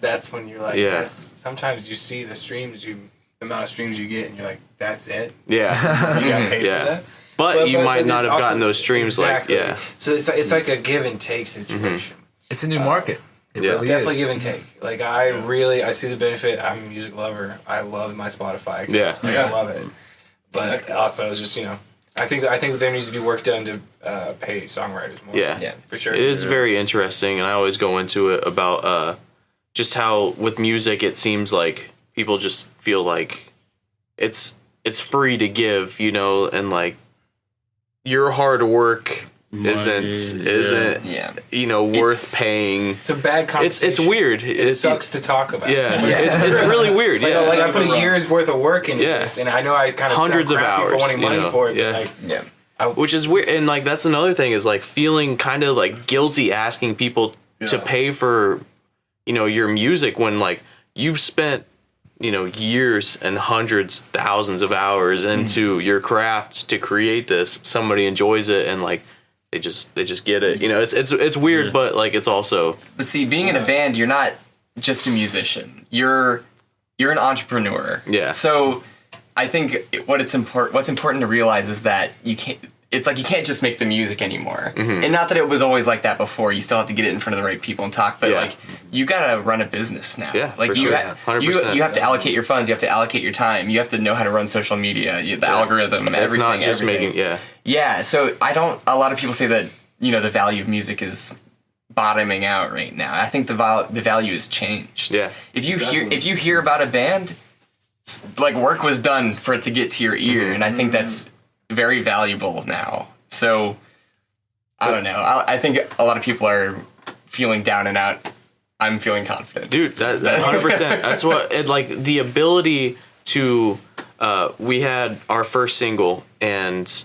That's when you're like, sometimes you see the amount of streams you get, and you're like, that's it. Yeah. You got paid for that. But you might not have gotten those streams. Exactly. Like, So it's like a give and take situation. It's a new market. It's definitely give and take. Like I see the benefit. I'm a music lover. I love my Spotify. I love it. But also, it's just I think there needs to be work done to pay songwriters more. Yeah, for sure. It is very interesting, and I always go into it about just how with music it seems like people just feel like it's free to give, and like your hard work isn't worth paying. It's a bad conversation. It's weird. It sucks to talk about. Yeah, it's really weird. Like I put a year's worth of work into this, and I know I kind of hundreds of hours for wanting money for it. Which is weird, and like that's another thing is like feeling kind of like guilty asking people to pay for your music when like you've spent years and hundreds, thousands of hours into your craft to create this. Somebody enjoys it, and like. They just get it. It's weird, but like it's also. But see, being in a band, you're not just a musician. You're an entrepreneur. Yeah. So I think what's important to realize is that you can't. It's like you can't just make the music anymore. And not that it was always like that before. You still have to get it in front of the right people and talk. But like you gotta run a business now. Yeah. Like you have to allocate your funds. You have to allocate your time. You have to know how to run social media. The algorithm. It's everything. It's not just making. Yeah. So a lot of people say that the value of music is bottoming out right now. I think the value has changed. Yeah. If you hear about a band, like work was done for it to get to your ear, and I think that's very valuable now. So I don't know. I think a lot of people are feeling down and out. I'm feeling confident, dude. That 100%. That's what the ability to. We had our first single, and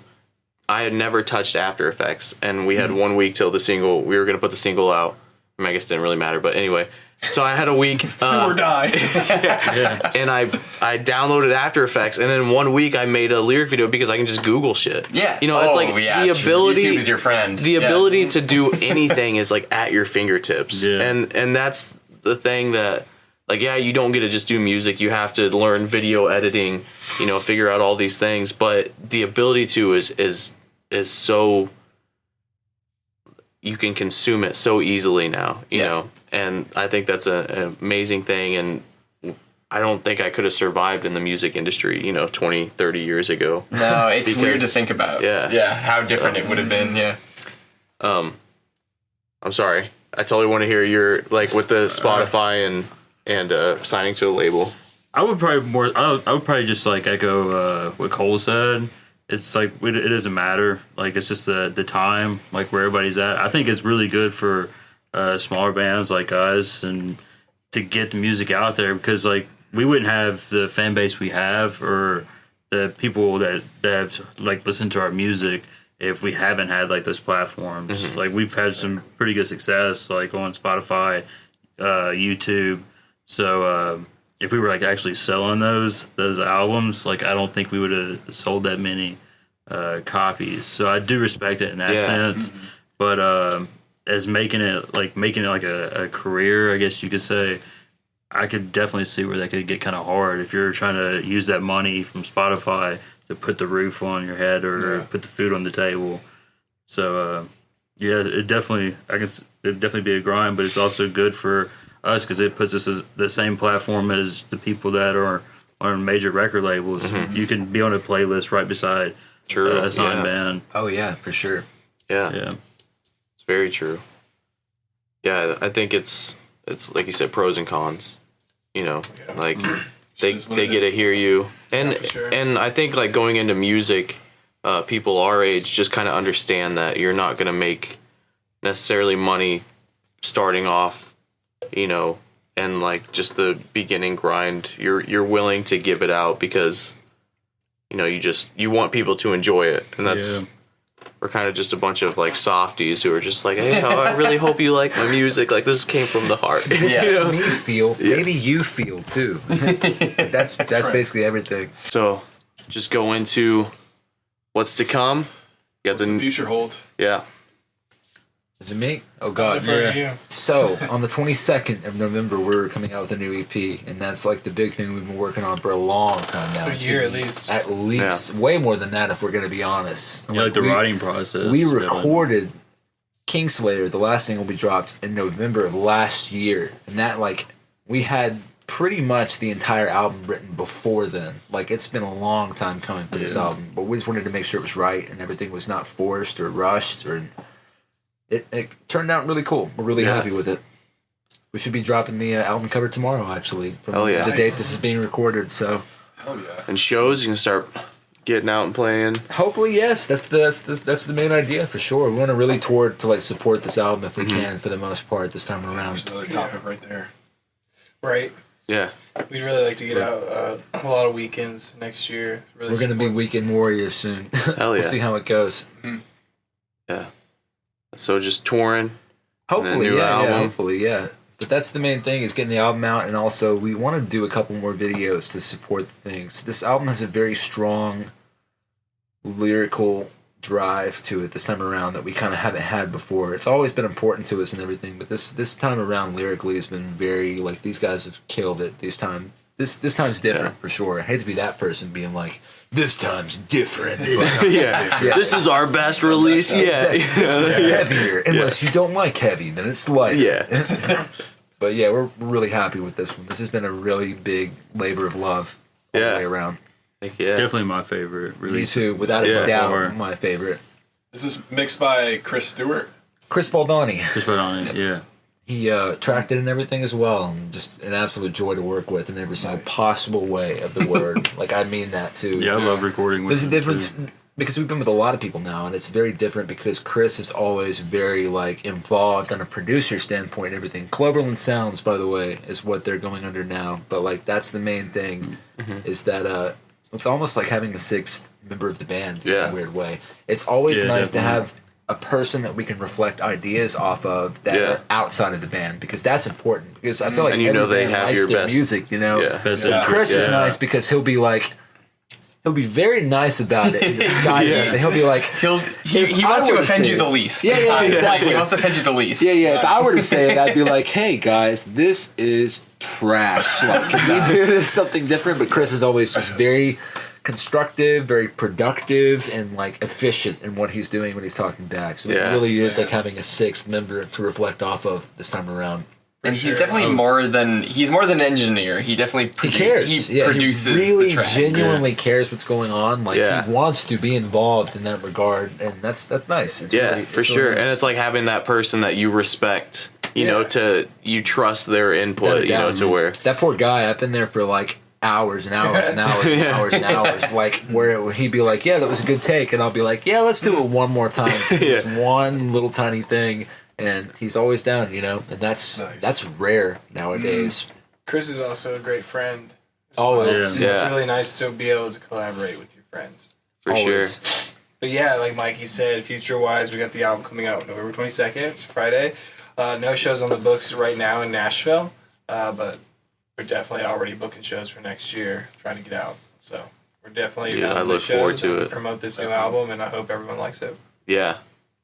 I had never touched After Effects, and we had 1 week till the single. We were gonna put the single out. I guess it didn't really matter, but anyway. So I had a week. Do or die. And I downloaded After Effects, and in 1 week I made a lyric video because I can just Google shit. Yeah. It's like the ability. YouTube is your friend. The ability to do anything is like at your fingertips. Yeah. And that's the thing that, like, you don't get to just do music. You have to learn video editing, figure out all these things. But the ability to is so. you can consume it so easily now, you know, and I think that's an amazing thing. And I don't think I could have survived in the music industry, 20, 30 years ago. No, it's weird to think about. Yeah. How different it would have been. Yeah. I'm sorry. I totally want to hear your, like, with the Spotify and signing to a label. I would probably just like echo what Cole said. It's like it doesn't matter. Like it's just the time, like where everybody's at. I think it's really good for smaller bands like us and to get the music out there, because like we wouldn't have the fan base we have or the people that have like listened to our music if we haven't had like those platforms. Mm-hmm. Like we've had some pretty good success like on Spotify, YouTube. So if we were like actually selling those albums, like I don't think we would have sold that many copies. So I do respect it in that sense. Mm-hmm. But as making it like a career, I guess you could say, I could definitely see where that could get kind of hard if you're trying to use that money from Spotify to put the roof on your head or put the food on the table. So it'd definitely be a grind, but it's also good for us because it puts us as the same platform as the people that are on major record labels. Mm-hmm. You can be on a playlist right beside a signed band. Oh yeah, for sure. Yeah. It's very true. Yeah, I think it's like you said, pros and cons. Like they get to hear you, and I think like going into music, people our age just kind of understand that you're not gonna make necessarily money starting off, and like just the beginning grind. You're willing to give it out because you want people to enjoy it, and that's. We're kind of just a bunch of like softies who are just like, hey, I really hope you like my music. Like this came from the heart. Me feel, maybe you feel too. That's right. Basically everything. So, just go into what's to come. What's the future hold? Yeah. Is it me? Oh God! You. So on the 22nd of November, we're coming out with a new EP, and that's like the big thing we've been working on for a long time now. A year at least. At least, way more than that if we're going to be honest. Like the writing process. We recorded Kingslayer, the last single we dropped in November of last year, and that like we had pretty much the entire album written before then. Like it's been a long time coming for this album, but we just wanted to make sure it was right and everything was not forced or rushed or. It turned out really cool. We're really happy with it. We should be dropping the album cover tomorrow, actually, from the date this is being recorded. So, and shows you can start getting out and playing. Hopefully, yes. That's the main idea for sure. We want to really tour to like support this album if we can, for the most part, this time around. There's another topic right there. Right. Yeah. We'd really like to get out a lot of weekends next year. Really We're going to be weekend warriors soon. Hell yeah. We'll see how it goes. Yeah. So just touring. Hopefully, hopefully, yeah. But that's the main thing is getting the album out, and also we want to do a couple more videos to support the things. This album has a very strong lyrical drive to it this time around that we kind of haven't had before. It's always been important to us and everything, but this time around lyrically has been very, like, these guys have killed it this time. This time's different for sure. I hate to be that person being like, this time's different. This is our best release yet. Exactly. Heavier. Unless you don't like heavy, then it's light. Yeah. But yeah, we're really happy with this one. This has been a really big labor of love all the way around. Thank you. Definitely my favorite release. Me too, without a doubt, my favorite. This is mixed by Chris Stewart. Chris Baldoni. Yeah. He tracked it and everything as well, and just an absolute joy to work with in every single possible way of the word. Like, I mean that too. Yeah, I love recording with him. There's a difference, because we've been with a lot of people now, and it's very different because Chris is always very, like, involved on a producer standpoint and everything. Cloverland Sounds, by the way, is what they're going under now, but, like, that's the main thing, is that it's almost like having a sixth member of the band in a weird way. It's always nice to have a person that we can reflect ideas off of that are outside of the band, because that's important. Because I feel like every band likes their music, Best Chris is nice because he'll be very nice about it in disguise. But he'll be like, he wants to offend you the least. Yeah, exactly. He wants to offend you the least. Yeah. If I were to say it, I'd be like, hey guys, this is trash. Like, can we do this something different? But Chris is always just very constructive, very productive, and like efficient in what he's doing when he's talking back. So Yeah. it really is like having a sixth member to reflect off of this time around. And he's definitely more than an engineer. He definitely He cares. He produces he really the track. genuinely cares what's going on. Like Yeah. he wants to be involved in that regard, and that's nice. It's Yeah, really- for it's sure. really nice. And it's like having that person that you respect, you Yeah. know, you trust their input, Without a you know, doubt. to where. That poor guy, I've been there for like hours and hours and hours and hours and hours. Like where he'd be like, "Yeah, that was a good take," and I'll be like, "Yeah, let's do it one more time." Just one little tiny thing, and he's always down, you know. And that's rare nowadays. Chris is also a great friend. as Always. well. So Yeah. It's really nice to be able to collaborate with your friends. For Always. sure. But yeah, like Mikey said, future-wise, we got the album coming out November 22nd. It's Friday. No shows on the books right now in Nashville, but we're definitely already booking shows for next year, trying to get out. So we're definitely Dude, down I for look forward shows to and it. promote this new album, and I hope everyone likes it. Yeah.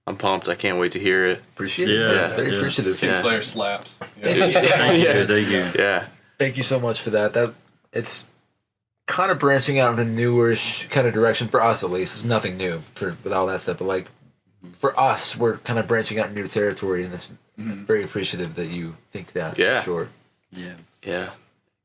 I'm pumped. I can't wait to hear it. Appreciate it. Yeah, man. yeah. Very appreciative. Yeah. Kingslayer slaps. Thank you. Yeah. Thank you so much for that. That it's kind of branching out in a newish kind of direction for us, at least. It's nothing new with all that stuff, but like for us, we're kind of branching out in new territory, and it's very appreciative that you think that. Yeah. For sure. Yeah.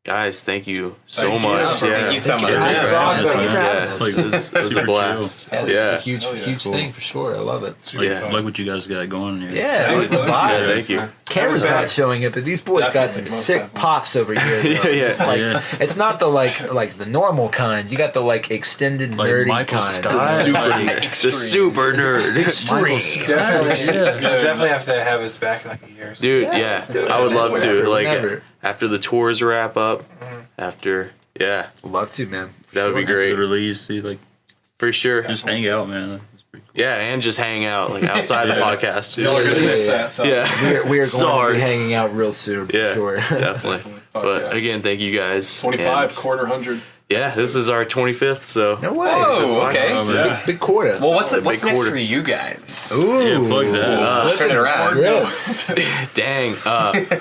Guys, thank you so Thank you. much. Yeah, thank you so much. Yeah, Yeah. it's awesome. Thank you for Yeah, having us. it was a Super blast. Yeah, this is Yeah. a huge, Hell yeah. huge Cool. thing for sure. I love it. Yeah. Like what you guys got going here. Yeah, Thanks, it was brother. live. Yeah, thank you. Camera's That was not showing it, but these boys got Definitely, some most sick definitely. pops over here. though. Yeah, yeah. It's like Yeah. it's not the like the normal kind. You got the like extended Like nerdy Michael kind. Scott. The super nerd. Extreme. Definitely, Yeah. definitely have to have us back in like a year. or so. Dude, Yeah, yeah. let's do it. I would love to. Whenever, Like, whenever. after the tours wrap up, yeah, Love to, man. For that would be sure. great. The release, see, like For sure. just hang out, man. That's pretty cool. Yeah, and just hang out, like, outside the podcast. Y'all are gonna miss Yeah. that. So. Yeah. We are going Sorry. to be hanging out real soon, for Yeah, sure. definitely. Fuck But yeah. again, thank you guys. 25, And, quarter 100. yeah, this is our 25th, so. No way. Oh, okay. Yeah. Big quarter. Well, what's Big next quarter. for you guys? Ooh. Yeah, plug that. Turn it around. Grits. Dang.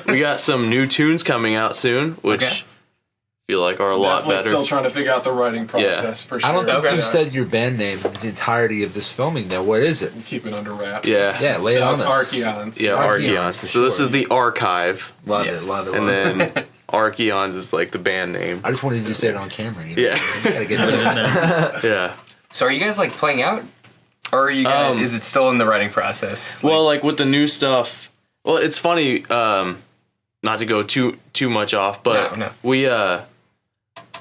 We got some new tunes coming out soon, which Okay. feel like are a lot Definitely better. still trying to figure out the writing process for sure. I don't think Okay. you've said your band name in the entirety of this filming, though. What is it? Keep it under wraps. Yeah. Yeah, lay it Yeah, on it's us. Archeons. Yeah, Archeons, Archeons. for So this sure. is the archive, Love Yes. it, love it. and love it. then Archeons is like the band name. I just wanted you to say it on camera. You know? Yeah. You gotta get it. Yeah. So are you guys like playing out, or are you guys, is it still in the writing process? Well, like with the new stuff, well, it's funny, not to go too much off, but No. we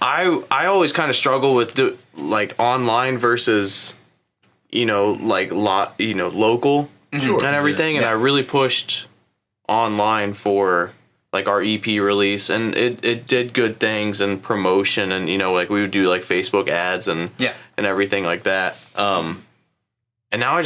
I always kind of struggle with like online versus like local Sure. and everything, and I really pushed online for like our EP release, and it did good things and promotion, and like we would do like Facebook ads and Yeah. and everything like that. And now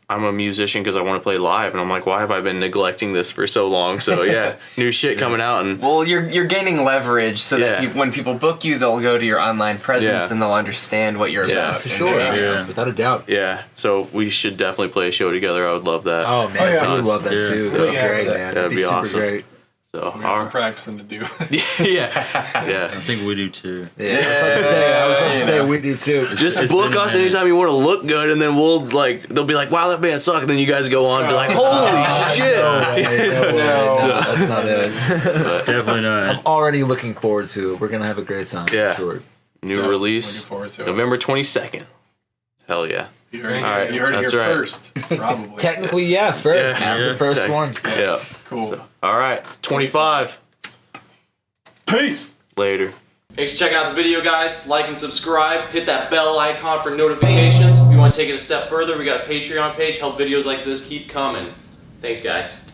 I'm a musician because I want to play live, and I'm like, why have I been neglecting this for so long? So yeah, new shit coming out, and Well, you're gaining leverage so that Yeah. when people book you, they'll go to your online presence Yeah. and they'll understand what you're Yeah, about. For And sure. they're- Yeah. Without a doubt. yeah, so we should definitely play a show together. I would love that. Oh, man. Oh, yeah. I would love that, Yeah. too. That'd be Yeah. great, man. That'd That'd be be super awesome. great. So We got some practicing to do. yeah, I yeah. think we do too. Yeah, I was about to say we do, too. Just It's book been a us minute. anytime you want to look good, and then they'll be like, wow, that band sucked. And then you guys go on and be like, holy shit. No way, no way. No, that's not it. Definitely not. I'm already looking forward to it. We're going to have a great time. Yeah. For sure. New Dope. release, Looking forward to it. November 22nd. Hell yeah. You heard it, All right, you heard it that's here right. first, probably. Technically, yeah, first. Yeah. This is the first Yeah. one. Yeah. Cool. All right, 25. Peace. Later. Thanks for checking out the video, guys. Like and subscribe. Hit that bell icon for notifications. If you want to take it a step further, we got a Patreon page. Help videos like this keep coming. Thanks, guys.